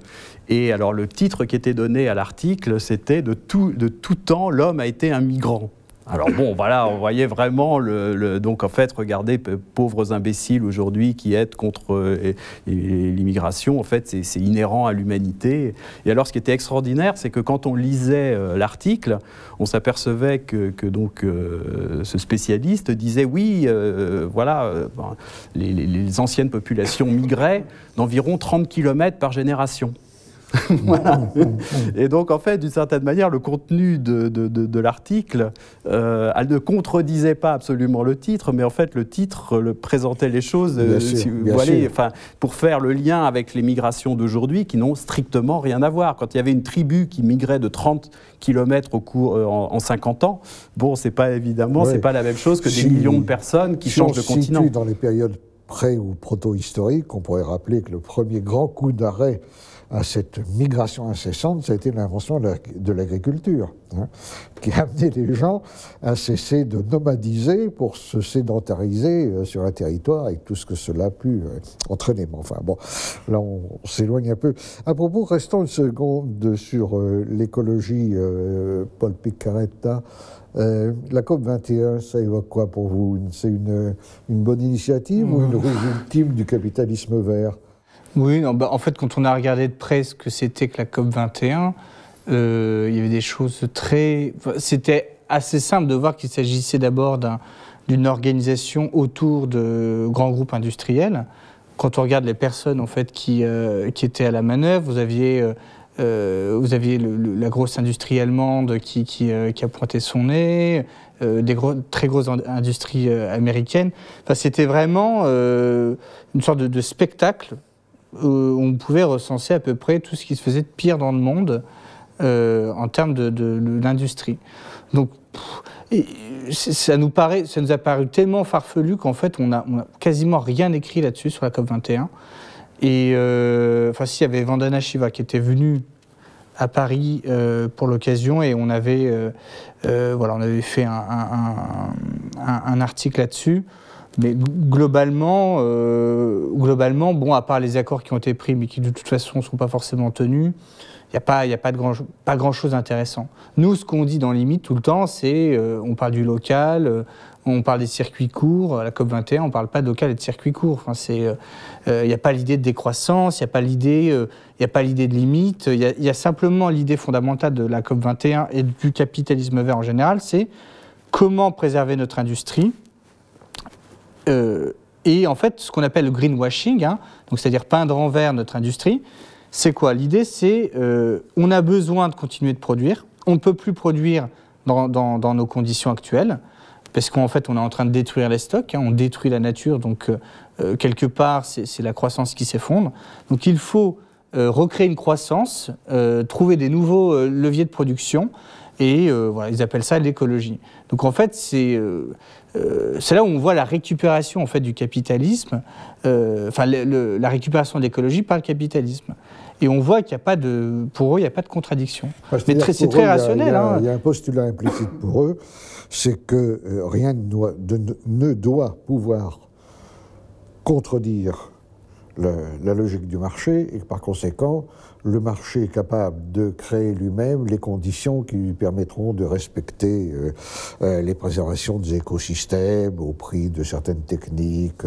Et alors le titre qui était donné à l'article, c'était de tout temps, l'homme a été un migrant. Alors bon, voilà, on voyait vraiment donc en fait, regardez, pauvres imbéciles aujourd'hui qui aident contre l'immigration, en fait, c'est inhérent à l'humanité. Et alors, ce qui était extraordinaire, c'est que quand on lisait l'article, on s'apercevait que donc ce spécialiste disait oui, voilà, les anciennes populations migraient d'environ 30 km par génération. Voilà. Et donc, en fait, d'une certaine manière, le contenu de l'article, elle ne contredisait pas absolument le titre, mais en fait, le titre présentait les choses pour faire le lien avec les migrations d'aujourd'hui qui n'ont strictement rien à voir. Quand il y avait une tribu qui migrait de 30 km en 50 ans, bon, c'est pas évidemment, c'est pas la même chose que des millions de personnes qui changent de continent. Dans les périodes pré- ou proto-historiques, on pourrait rappeler que le premier grand coup d'arrêt à cette migration incessante, ça a été l'invention de l'agriculture, hein, qui a amené les gens à cesser de nomadiser pour se sédentariser sur un territoire avec tout ce que cela a pu entraîner. Mais enfin bon, là on s'éloigne un peu. À propos, restons une seconde sur l'écologie, Paul Picaretta. La COP21, ça évoque quoi pour vous? C'est une bonne initiative ou une ruse ultime du capitalisme vert? Oui, non, en fait, quand on a regardé de près ce que c'était que la COP21, il y avait des choses très... C'était assez simple de voir qu'il s'agissait d'abord d'une organisation autour de grands groupes industriels. Quand on regarde les personnes en fait, qui étaient à la manœuvre, vous aviez la grosse industrie allemande qui a pointé son nez, très grosses industries américaines. Enfin, c'était vraiment une sorte de spectacle où on pouvait recenser à peu près tout ce qui se faisait de pire dans le monde en termes de l'industrie. Donc, ça nous a paru tellement farfelu qu'en fait, on a quasiment rien écrit là-dessus sur la COP21. Et il y avait Vandana Shiva qui était venu à Paris pour l'occasion et on avait fait un article là-dessus. Mais globalement, bon, à part les accords qui ont été pris, mais qui de toute façon ne sont pas forcément tenus, il n'y a pas grand-chose d'intéressant. Nous, ce qu'on dit dans Limite tout le temps, c'est on parle du local, on parle des circuits courts. À la COP21, on ne parle pas de local et de circuits courts. Enfin, il n'y a pas l'idée de décroissance, il n'y a pas l'idée de limite. Il y a simplement l'idée fondamentale de la COP21 et du capitalisme vert en général, c'est comment préserver notre industrie. Et en fait, ce qu'on appelle le greenwashing, hein, donc c'est-à-dire peindre en vert notre industrie, c'est quoi? L'idée, c'est on a besoin de continuer de produire, on ne peut plus produire dans nos conditions actuelles, parce qu'en fait, on est en train de détruire les stocks, hein, on détruit la nature, donc quelque part, c'est la croissance qui s'effondre. Donc il faut recréer une croissance, trouver des nouveaux leviers de production, et voilà, ils appellent ça l'écologie. Donc en fait, c'est là où on voit la récupération en fait, du capitalisme, la récupération de l'écologie par le capitalisme. Et on voit qu'il n'y a pas pour eux, il n'y a pas de contradiction. Mais c'est très rationnel. Il y a un postulat implicite pour eux, c'est que rien ne doit pouvoir contredire la logique du marché et que par conséquent, le marché est capable de créer lui-même les conditions qui lui permettront de respecter les préservations des écosystèmes au prix de certaines techniques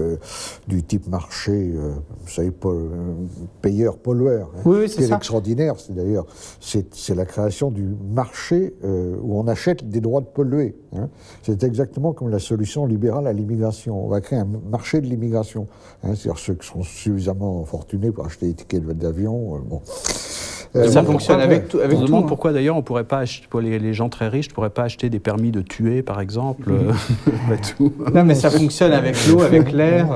du type marché, vous savez, payeur-pollueur. Hein. Oui, Ce qui est extraordinaire, c'est d'ailleurs, c'est la création du marché où on achète des droits de polluer. Hein. C'est exactement comme la solution libérale à l'immigration. On va créer un marché de l'immigration. Hein. C'est-à-dire ceux qui sont suffisamment fortunés pour acheter des tickets d'avion. Bon. Ça fonctionne avec tout. On se demande pourquoi d'ailleurs on pourrait pas acheter, pour les gens très riches, ne pourraient pas acheter des permis de tuer, par exemple. Tout. Non, mais ça fonctionne avec l'eau, avec l'air.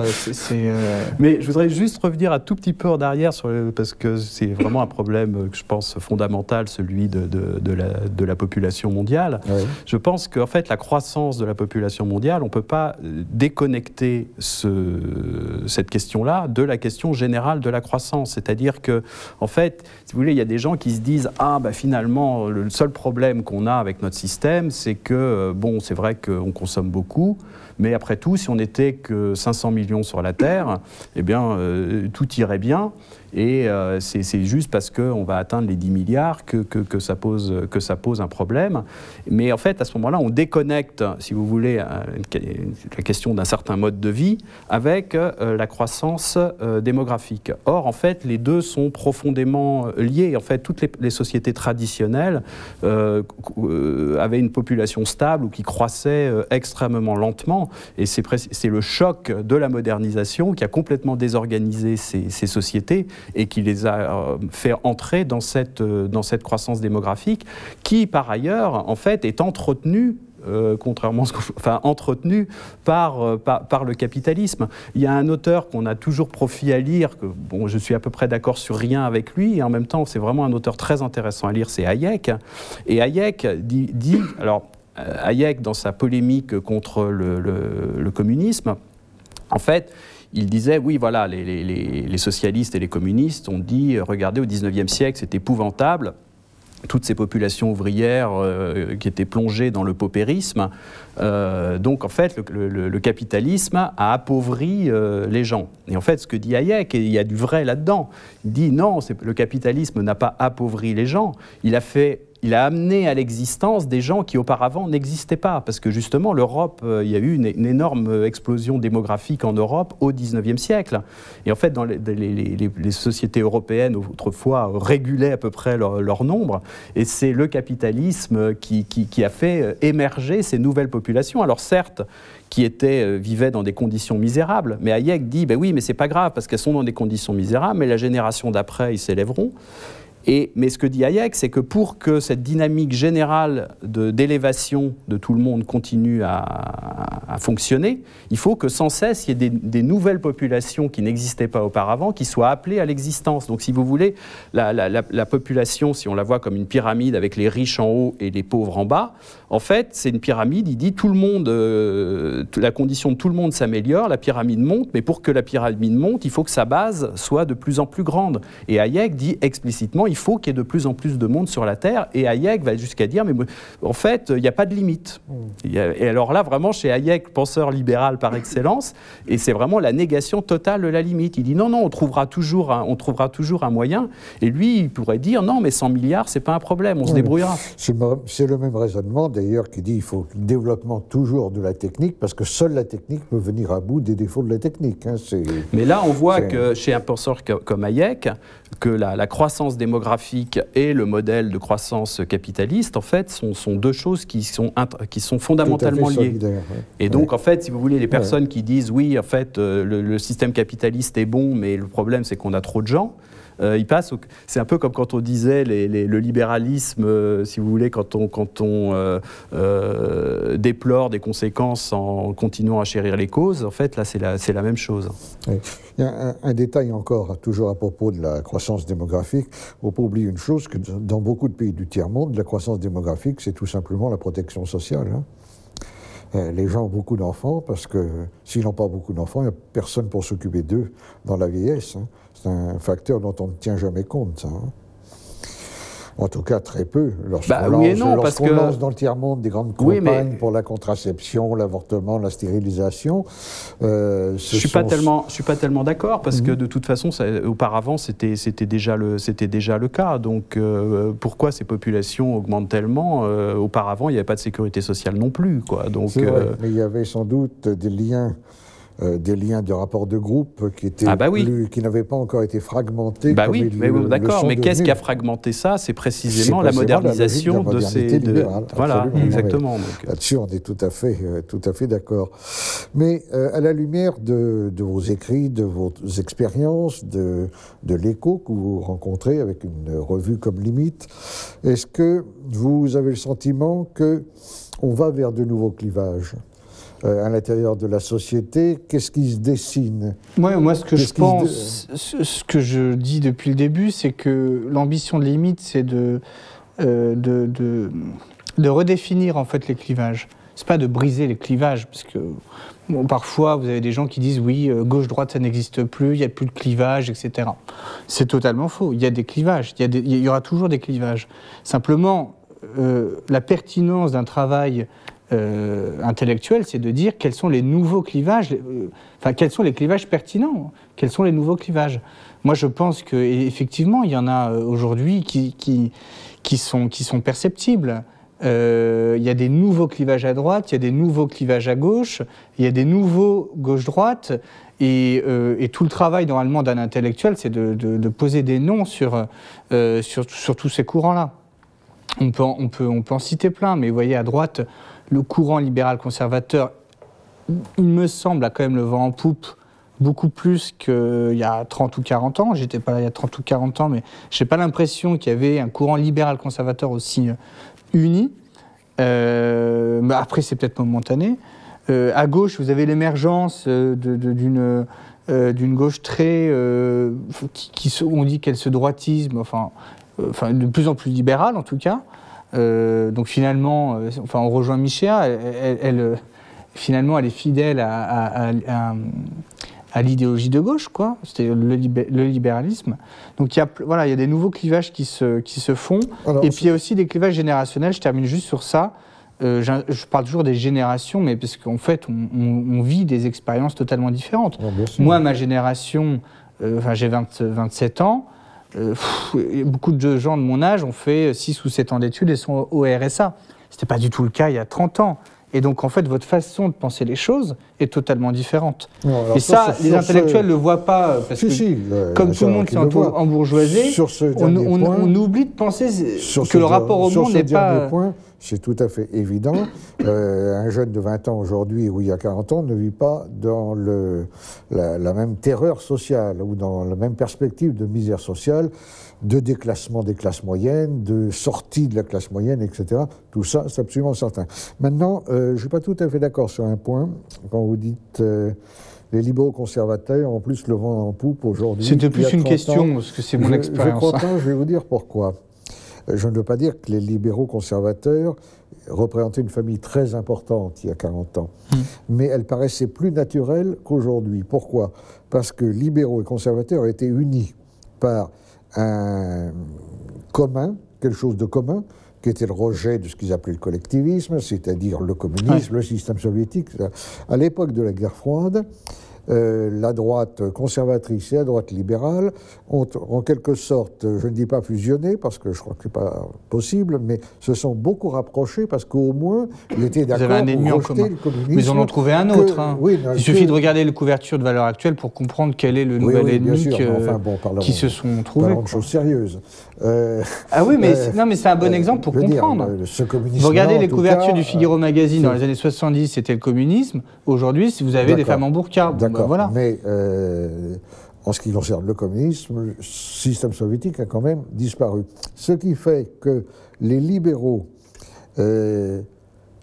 Mais je voudrais juste revenir un tout petit peu en arrière, parce que c'est vraiment un problème que je pense fondamental, celui de la population mondiale. Oui. Je pense qu'en fait, la croissance de la population mondiale, on ne peut pas déconnecter cette question-là de la question générale de la croissance. C'est-à-dire que, en fait, si vous voulez, il y a des gens qui se disent « Ah, finalement, le seul problème qu'on a avec notre système, c'est que, bon, c'est vrai qu'on consomme beaucoup, mais après tout, si on n'était que 500 millions sur la Terre, eh bien, tout irait bien. Et c'est juste parce qu'on va atteindre les 10 milliards que ça pose un problème. Mais en fait, à ce moment-là, on déconnecte, si vous voulez, la question d'un certain mode de vie avec la croissance démographique. Or, en fait, les deux sont profondément liés. En fait, toutes les sociétés traditionnelles avaient une population stable ou qui croissait extrêmement lentement. Et c'est le choc de la modernisation qui a complètement désorganisé ces sociétés et qui les a fait entrer dans cette croissance démographique qui, par ailleurs, en fait, est entretenue contrairement à entretenu par le capitalisme. Il y a un auteur qu'on a toujours profit à lire, que bon, je suis à peu près d'accord sur rien avec lui, et en même temps, c'est vraiment un auteur très intéressant à lire, c'est Hayek. Et Hayek dit alors, Hayek, dans sa polémique contre le communisme, en fait, il disait, oui, voilà, les socialistes et les communistes ont dit, regardez, au XIXe siècle, c'est épouvantable, toutes ces populations ouvrières qui étaient plongées dans le paupérisme. Donc, en fait, le capitalisme a appauvri les gens. Et en fait, ce que dit Hayek, et il y a du vrai là-dedans, il dit, non, le capitalisme n'a pas appauvri les gens, il a amené à l'existence des gens qui auparavant n'existaient pas. Parce que justement, l'Europe, il y a eu une énorme explosion démographique en Europe au XIXe siècle. Et en fait, dans les sociétés européennes, autrefois, régulaient à peu près leur nombre. Et c'est le capitalisme qui a fait émerger ces nouvelles populations. Alors certes, qui vivaient dans des conditions misérables. Mais Hayek dit, ben oui, mais c'est pas grave, parce qu'elles sont dans des conditions misérables, mais la génération d'après, ils s'élèveront. Mais ce que dit Hayek, c'est que pour que cette dynamique générale d'élévation de tout le monde continue à fonctionner, il faut que sans cesse, il y ait des nouvelles populations qui n'existaient pas auparavant, qui soient appelées à l'existence. Donc si vous voulez, la population, si on la voit comme une pyramide avec les riches en haut et les pauvres en bas, en fait, c'est une pyramide, il dit tout le monde, la condition de tout le monde s'améliore, la pyramide monte, mais pour que la pyramide monte, il faut que sa base soit de plus en plus grande. Et Hayek dit explicitement, il faut qu'il y ait de plus en plus de monde sur la Terre, et Hayek va jusqu'à dire, mais en fait, il n'y a pas de limite. Et alors là, vraiment, chez Hayek, penseur libéral par excellence, et c'est vraiment la négation totale de la limite. Il dit, non, on trouvera toujours un moyen, et lui, il pourrait dire, non, mais 100 milliards, c'est pas un problème, on se débrouillera. C'est le même raisonnement, d'ailleurs, qui dit, il faut le développement toujours de la technique, parce que seule la technique peut venir à bout des défauts de la technique. Hein. Mais là, on voit que chez un penseur comme Hayek, que la croissance démographique et le modèle de croissance capitaliste, en fait, sont deux choses qui sont fondamentalement liées. Ouais. Et donc, en fait, si vous voulez, les personnes qui disent, oui, en fait, le système capitaliste est bon, mais le problème, c'est qu'on a trop de gens, c'est un peu comme quand on disait le libéralisme, si vous voulez, quand on déplore des conséquences en continuant à chérir les causes. En fait, là, c'est la même chose. Oui. Il y a un détail encore, toujours à propos de la croissance démographique. Il ne faut pas oublier une chose, que dans beaucoup de pays du tiers-monde, la croissance démographique, c'est tout simplement la protection sociale. Hein. Les gens ont beaucoup d'enfants parce que s'ils n'ont pas beaucoup d'enfants, il n'y a personne pour s'occuper d'eux dans la vieillesse. Hein. C'est un facteur dont on ne tient jamais compte. Ça, hein. En tout cas, très peu. Lorsqu'on lance dans le tiers-monde des grandes campagnes pour la contraception, l'avortement, la stérilisation... je ne suis pas tellement d'accord, parce que de toute façon, auparavant, c'était déjà le cas. Donc, pourquoi ces populations augmentent tellement auparavant, il n'y avait pas de sécurité sociale non plus, quoi. Donc, c'est vrai, mais il y avait sans doute des liens des liens de rapport de groupe qui étaient qui n'avaient pas encore été fragmentés. Bah oui, d'accord. Mais qu'est-ce qui a fragmenté ça? C'est précisément la modernisation de ces... Voilà, exactement. Là-dessus, on est tout à fait d'accord. Mais à la lumière de vos écrits, de vos expériences, de l'écho que vous rencontrez avec une revue comme Limite, est-ce que vous avez le sentiment qu'on va vers de nouveaux clivages à l'intérieur de la société? Qu'est-ce qui se dessine? Moi, ce que je pense, ce que je dis depuis le début, c'est que l'ambition de Limite, c'est de redéfinir en fait les clivages. C'est pas de briser les clivages, parce que parfois vous avez des gens qui disent oui, gauche-droite ça n'existe plus, il n'y a plus de clivage, etc. C'est totalement faux. Il y a des clivages, il y aura toujours des clivages. Simplement, la pertinence d'un travail intellectuel, c'est de dire quels sont les nouveaux clivages, quels sont les clivages pertinents, quels sont les nouveaux clivages. Moi, je pense qu'effectivement, il y en a aujourd'hui qui sont perceptibles. Il y a des nouveaux clivages à droite, il y a des nouveaux clivages à gauche, il y a des nouveaux gauche-droite, et tout le travail normalement d'un intellectuel, c'est de poser des noms sur tous ces courants-là. On peut en citer plein, mais vous voyez, à droite, le courant libéral-conservateur, il me semble, a quand même le vent en poupe, beaucoup plus qu'il y a 30 ou 40 ans. J'étais pas là il y a 30 ou 40 ans, mais je n'ai pas l'impression qu'il y avait un courant libéral-conservateur aussi uni. Mais après, c'est peut-être momentané. À gauche, vous avez l'émergence d'une gauche très... on dit qu'elle se droitisme, enfin, de plus en plus libérale, en tout cas. Donc finalement, on rejoint Michéa, finalement, elle est fidèle à l'idéologie de gauche, quoi. C'était le libéralisme. Donc il y a des nouveaux clivages qui se font. Alors, et puis il y a aussi des clivages générationnels. Je termine juste sur ça. Je parle toujours des générations, mais parce qu'en fait, on vit des expériences totalement différentes. Moi, ma génération, j'ai 27 ans. Beaucoup de gens de mon âge ont fait 6 ou 7 ans d'études et sont au RSA. Ce n'était pas du tout le cas il y a 30 ans. Et donc, en fait, votre façon de penser les choses est totalement différente. Non, et ça, les intellectuels ne le voient pas, parce que comme tout le monde s'est embourgeoisé, on oublie de penser que le rapport au monde n'est pas... C'est tout à fait évident. Un jeune de 20 ans aujourd'hui, ou il y a 40 ans, ne vit pas dans la même terreur sociale ou dans la même perspective de misère sociale, de déclassement des classes moyennes, de sortie de la classe moyenne, etc. Tout ça, c'est absolument certain. Maintenant, je ne suis pas tout à fait d'accord sur un point. Quand vous dites les libéraux conservateurs, en plus le vent en poupe aujourd'hui... C'était plus une question, parce que c'est mon expérience. Je crois pas, je vais vous dire pourquoi. Je ne veux pas dire que les libéraux conservateurs représentaient une famille très importante il y a 40 ans, mais elle paraissait plus naturelle qu'aujourd'hui. Pourquoi? Parce que libéraux et conservateurs étaient unis par un commun, quelque chose de commun, qui était le rejet de ce qu'ils appelaient le collectivisme, c'est-à-dire le communisme, le système soviétique. À l'époque de la guerre froide, la droite conservatrice et la droite libérale ont en quelque sorte, je ne dis pas fusionné parce que je crois que ce n'est pas possible, mais se sont beaucoup rapprochés parce qu'au moins ils étaient d'accord pour rejeter le communisme. Mais ils en ont trouvé un autre. Il suffit de regarder les couvertures de Valeurs Actuelles pour comprendre quel est le nouvel ennemi qui se sont trouvés. Parlons de choses sérieuses. Ah oui, mais c'est un bon exemple pour comprendre. Vous regardez les couvertures du Figaro Magazine dans les années 70, c'était le communisme. Aujourd'hui, si vous avez des femmes en burqa. Voilà. Mais en ce qui concerne le communisme, le système soviétique a quand même disparu. Ce qui fait que les libéraux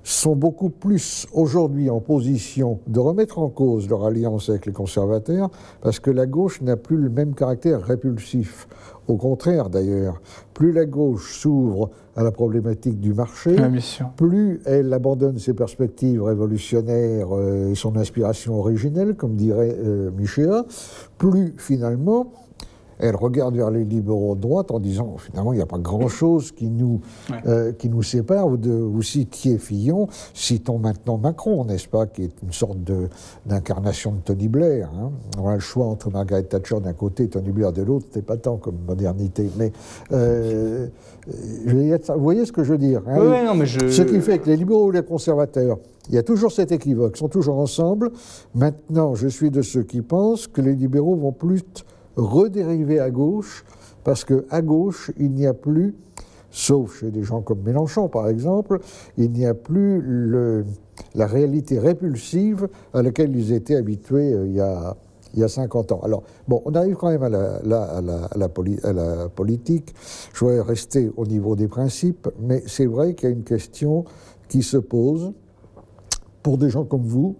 sont beaucoup plus aujourd'hui en position de remettre en cause leur alliance avec les conservateurs, parce que la gauche n'a plus le même caractère répulsif. Au contraire, d'ailleurs, plus la gauche s'ouvre à la problématique du marché, plus elle abandonne ses perspectives révolutionnaires et son inspiration originelle, comme dirait Michéa, plus finalement elle regarde vers les libéraux de droite en disant finalement il n'y a pas grand-chose qui nous sépare. Vous citiez Fillon, citons maintenant Macron, n'est-ce pas, qui est une sorte d'incarnation de Tony Blair. Hein. On a le choix entre Margaret Thatcher d'un côté et Tony Blair de l'autre, c'est pas tant comme modernité. Mais vous voyez ce que je veux dire, hein. Oui, non, mais Ce qui fait que les libéraux et les conservateurs, il y a toujours cet équivoque, sont toujours ensemble. Maintenant, je suis de ceux qui pensent que les libéraux vont plus redériver à gauche, parce qu'à gauche, il n'y a plus, sauf chez des gens comme Mélenchon par exemple, il n'y a plus la réalité répulsive à laquelle ils étaient habitués il y a 50 ans. Alors, bon, on arrive quand même à la politique. Je voudrais rester au niveau des principes, mais c'est vrai qu'il y a une question qui se pose pour des gens comme vous,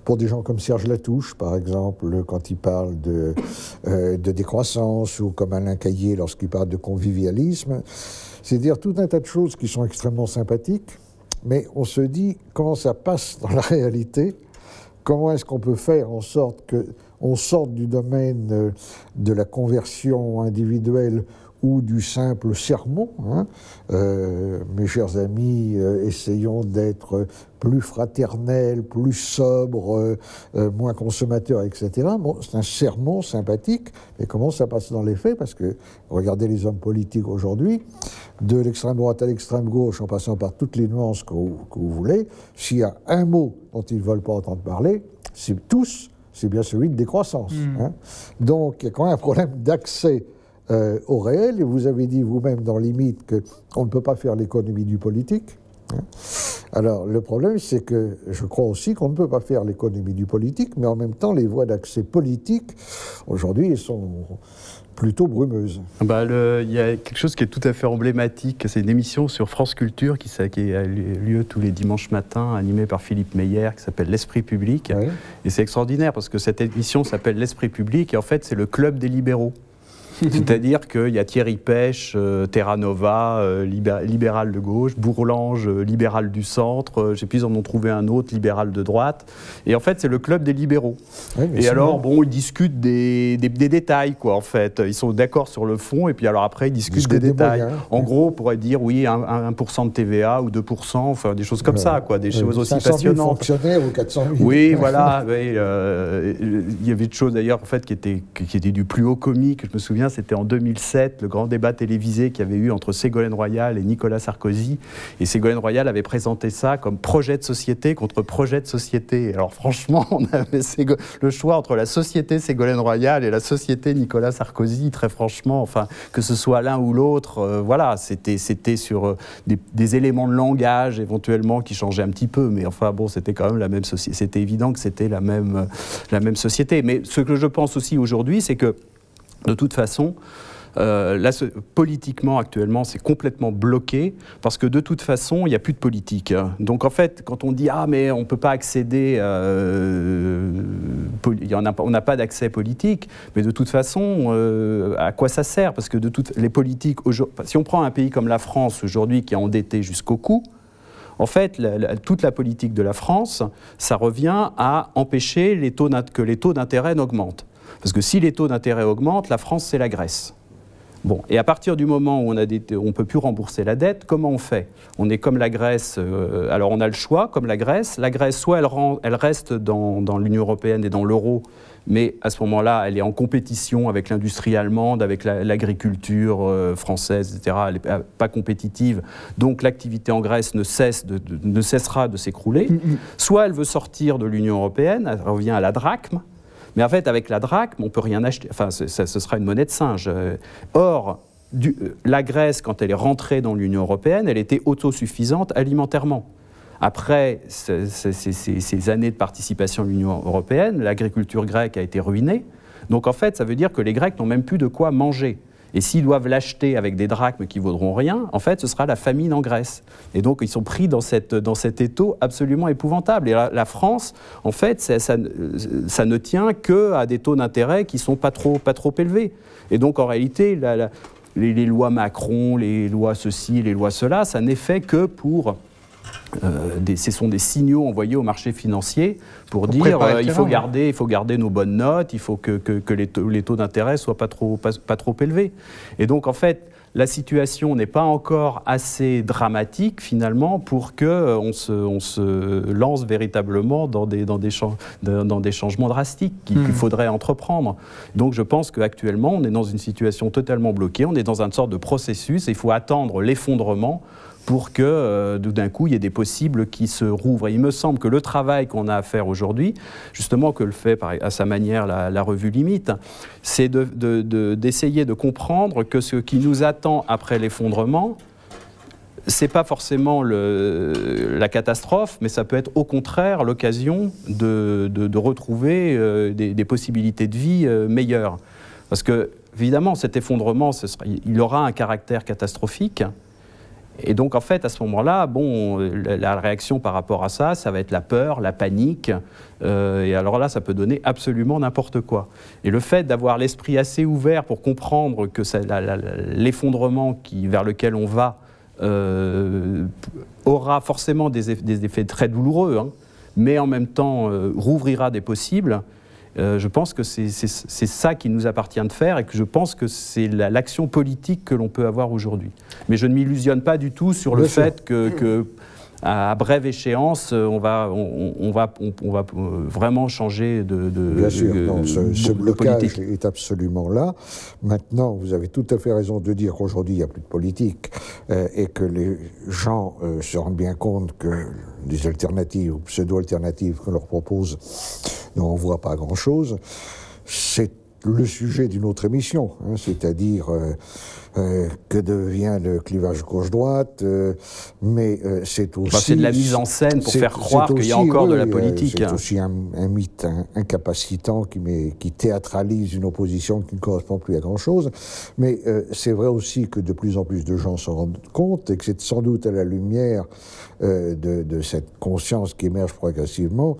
pour des gens comme Serge Latouche, par exemple, quand il parle de décroissance, ou comme Alain Caillé lorsqu'il parle de convivialisme. C'est-à-dire tout un tas de choses qui sont extrêmement sympathiques, mais on se dit comment ça passe dans la réalité, comment est-ce qu'on peut faire en sorte qu'on sorte du domaine de la conversion individuelle ou du simple sermon. Hein. Mes chers amis, essayons d'être plus fraternels, plus sobres, moins consommateurs, etc. Bon, c'est un sermon sympathique, mais comment ça passe dans les faits? Parce que, regardez les hommes politiques aujourd'hui, de l'extrême droite à l'extrême gauche, en passant par toutes les nuances que vous voulez, s'il y a un mot dont ils ne veulent pas entendre parler, c'est bien celui de décroissance. Hein. Donc, il y a quand même un problème d'accès au réel, et vous avez dit vous-même dans Limite qu'on ne peut pas faire l'économie du politique. Hein. Alors, le problème, c'est que je crois aussi qu'on ne peut pas faire l'économie du politique, mais en même temps, les voies d'accès politique, aujourd'hui, sont plutôt brumeuses. Il y a quelque chose qui est tout à fait emblématique, c'est une émission sur France Culture qui a lieu tous les dimanches matins, animée par Philippe Meyer, qui s'appelle L'Esprit Public. Oui. Et c'est extraordinaire, parce que cette émission s'appelle L'Esprit Public, et en fait, c'est le club des libéraux. C'est-à-dire qu'il y a Thierry Pêche, Terra Nova, libéral de gauche, Bourlange, libéral du centre, je sais plus, ils en ont trouvé un autre, libéral de droite. Et en fait, c'est le club des libéraux. Oui, et alors, bon, ils discutent des détails, quoi, en fait. Ils sont d'accord sur le fond, et puis alors après, ils discutent des détails. Moyens. En gros, on pourrait dire, oui, 1% de TVA ou 2%, enfin, des choses comme ça, quoi, des choses aussi passionnantes. 500 000 fonctionnaires ou 400 000. Oui, voilà. Oui, il y avait des choses, d'ailleurs, en fait, qui étaient du plus haut comique, je me souviens. C'était en 2007, le grand débat télévisé qu'il y avait eu entre Ségolène Royal et Nicolas Sarkozy. Et Ségolène Royal avait présenté ça comme projet de société contre projet de société. Alors franchement, on avait le choix entre la société Ségolène Royal et la société Nicolas Sarkozy, très franchement, enfin, que ce soit l'un ou l'autre, voilà, c'était sur des éléments de langage éventuellement qui changeaient un petit peu, mais enfin bon, c'était quand même la même société. C'était évident que c'était la même société. Mais ce que je pense aussi aujourd'hui, c'est que de toute façon, politiquement, actuellement, c'est complètement bloqué parce que de toute façon, il n'y a plus de politique. Donc, en fait, quand on dit « Ah, mais on ne peut pas accéder, on n'a pas d'accès politique », mais de toute façon, à quoi ça sert? Parce que les politiques, si on prend un pays comme la France aujourd'hui qui est endetté jusqu'au cou, en fait, toute la politique de la France, ça revient à empêcher que les taux d'intérêt n'augmentent. Parce que si les taux d'intérêt augmentent, la France, c'est la Grèce. Bon, et à partir du moment où on ne peut plus rembourser la dette, comment on fait? On est comme la Grèce, alors on a le choix, comme la Grèce. La Grèce, soit elle reste dans l'Union européenne et dans l'euro, mais à ce moment-là, elle est en compétition avec l'industrie allemande, avec l'agriculture française, etc. Elle n'est pas compétitive. Donc l'activité en Grèce ne cessera de s'écrouler. Soit elle veut sortir de l'Union européenne, elle revient à la drachme. Mais en fait, avec la drachme, on ne peut rien acheter. Enfin, ce sera une monnaie de singe. Or, la Grèce, quand elle est rentrée dans l'Union européenne, elle était autosuffisante alimentairement. Après ces années de participation à l'Union européenne, l'agriculture grecque a été ruinée. Donc, en fait, ça veut dire que les Grecs n'ont même plus de quoi manger. Et s'ils doivent l'acheter avec des drachmes qui ne vaudront rien, en fait, ce sera la famine en Grèce. Et donc, ils sont pris dans cet étau absolument épouvantable. Et la France, en fait, ça ne tient qu'à des taux d'intérêt qui ne sont pas trop élevés. Et donc, en réalité, les lois Macron, les lois ceci, les lois cela, ça n'est fait que pour ce sont des signaux envoyés au marché financier pour dire il faut garder nos bonnes notes, il faut que les taux d'intérêt ne soient pas trop élevés. Et donc, en fait, la situation n'est pas encore assez dramatique, finalement, pour qu'on se lance véritablement dans des changements drastiques qu'il faudrait entreprendre. Donc, je pense qu'actuellement, on est dans une situation totalement bloquée, on est dans une sorte de processus, et il faut attendre l'effondrement pour que, d'un coup, il y ait des possibles qui se rouvrent. Et il me semble que le travail qu'on a à faire aujourd'hui, justement, que le fait à sa manière la revue Limite, c'est d'essayer de comprendre que ce qui nous attend après l'effondrement, c'est pas forcément la catastrophe, mais ça peut être au contraire l'occasion de retrouver des possibilités de vie meilleures. Parce que, évidemment, cet effondrement, il aura un caractère catastrophique. Et donc, en fait, à ce moment-là, la réaction par rapport à ça, ça va être la peur, la panique. Et alors là, ça peut donner absolument n'importe quoi. Et le fait d'avoir l'esprit assez ouvert pour comprendre que l'effondrement vers lequel on va aura forcément des effets très douloureux, hein, mais en même temps rouvrira des possibles. Je pense que c'est ça qu'il nous appartient de faire et que je pense que c'est l'action politique que l'on peut avoir aujourd'hui. Mais je ne m'illusionne pas du tout sur le fait que à brève échéance, on va vraiment changer de Bien sûr, non, ce blocage politique est absolument là. Maintenant, vous avez tout à fait raison de dire qu'aujourd'hui, il n'y a plus de politique et que les gens se rendent bien compte que les alternatives ou pseudo-alternatives qu'on leur propose n'en voient pas grand-chose. C'est le sujet d'une autre émission, hein, c'est-à-dire que devient le clivage gauche-droite, mais c'est aussi... c'est de la mise en scène pour faire croire qu'il y a encore de la politique. C'est aussi un mythe incapacitant qui théâtralise une opposition qui ne correspond plus à grand-chose, mais c'est vrai aussi que de plus en plus de gens s'en rendent compte et que c'est sans doute à la lumière de cette conscience qui émerge progressivement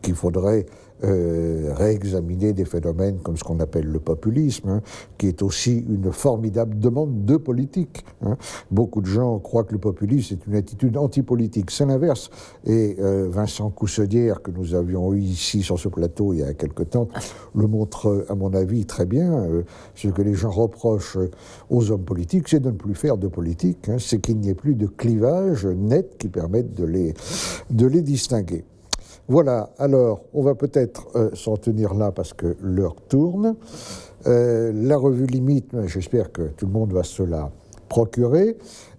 qu'il faudrait réexaminer des phénomènes comme ce qu'on appelle le populisme, hein, qui est aussi une formidable demande de politique. Hein. Beaucoup de gens croient que le populisme est une attitude antipolitique. C'est l'inverse. Et Vincent Coussedière, que nous avions eu ici sur ce plateau il y a quelque temps, le montre, à mon avis, très bien. Ce que les gens reprochent aux hommes politiques, c'est de ne plus faire de politique. Hein, c'est qu'il n'y ait plus de clivage net qui permette de les distinguer. Voilà, alors on va peut-être s'en tenir là parce que l'heure tourne. La revue Limite, j'espère que tout le monde va se la procurer.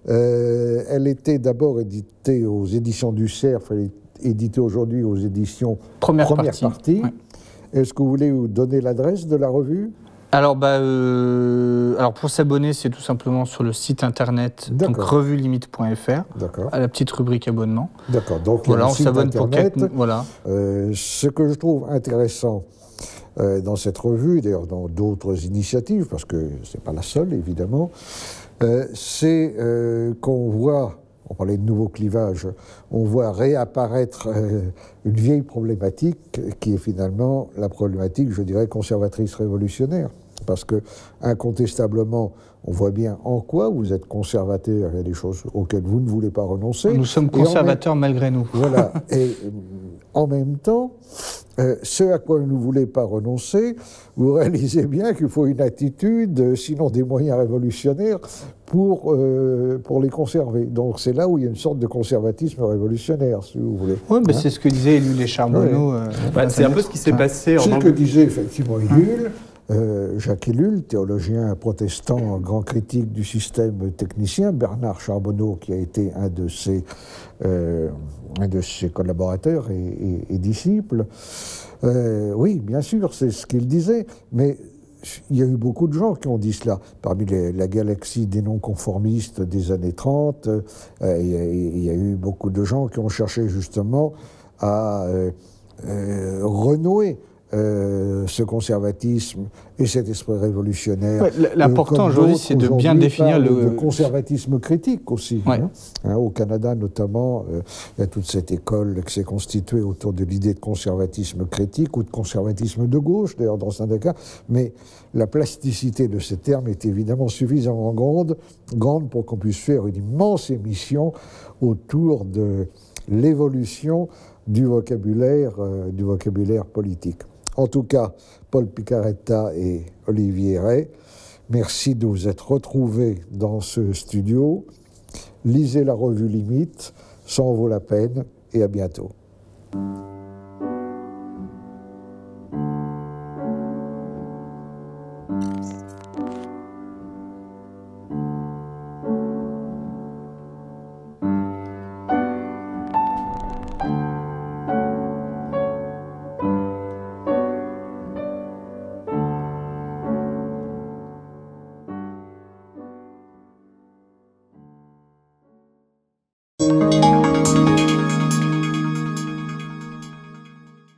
Elle était d'abord éditée aux éditions du Cerf, elle est éditée aujourd'hui aux éditions Première partie. Ouais. Est-ce que vous voulez vous donner l'adresse de la revue ? Alors, alors pour s'abonner, c'est tout simplement sur le site internet, donc revuelimite.fr, à la petite rubrique abonnement. D'accord, donc voilà, on s'abonne pour 4... Voilà. Ce que je trouve intéressant dans cette revue, d'ailleurs dans d'autres initiatives, parce que ce n'est pas la seule, évidemment, c'est qu'on voit, on parlait de nouveaux clivages, on voit réapparaître une vieille problématique qui est finalement la problématique, je dirais, conservatrice révolutionnaire. Parce que, incontestablement, on voit bien en quoi vous êtes conservateur, il y a des choses auxquelles vous ne voulez pas renoncer. Nous sommes conservateurs malgré nous. Voilà, et en même temps, ce à quoi vous ne voulez pas renoncer, vous réalisez bien qu'il faut une attitude, sinon des moyens révolutionnaires, pour les conserver. Donc c'est là où il y a une sorte de conservatisme révolutionnaire, si vous voulez. Oui, mais c'est ce que disait Ellul et Charbonneau. C'est un peu ce qui s'est passé. C'est ce que disait effectivement Ellul. Jacques Ellul, théologien protestant, grand critique du système technicien, Bernard Charbonneau, qui a été un de ses collaborateurs et disciples. Oui, bien sûr, c'est ce qu'il disait, mais il y a eu beaucoup de gens qui ont dit cela. Parmi la galaxie des non-conformistes des années 30, il y a eu beaucoup de gens qui ont cherché justement à renouer ce conservatisme et cet esprit révolutionnaire. Ouais, l'important aujourd'hui, c'est de bien définir le conservatisme critique aussi. Ouais. Au Canada, notamment, il y a toute cette école qui s'est constituée autour de l'idée de conservatisme critique ou de conservatisme de gauche, d'ailleurs, dans certains cas. Mais la plasticité de ces termes est évidemment suffisamment grande pour qu'on puisse faire une immense émission autour de l'évolution du vocabulaire politique. En tout cas, Paul Picaretta et Olivier Rey, merci de vous être retrouvés dans ce studio. Lisez la revue Limite, ça en vaut la peine, et à bientôt.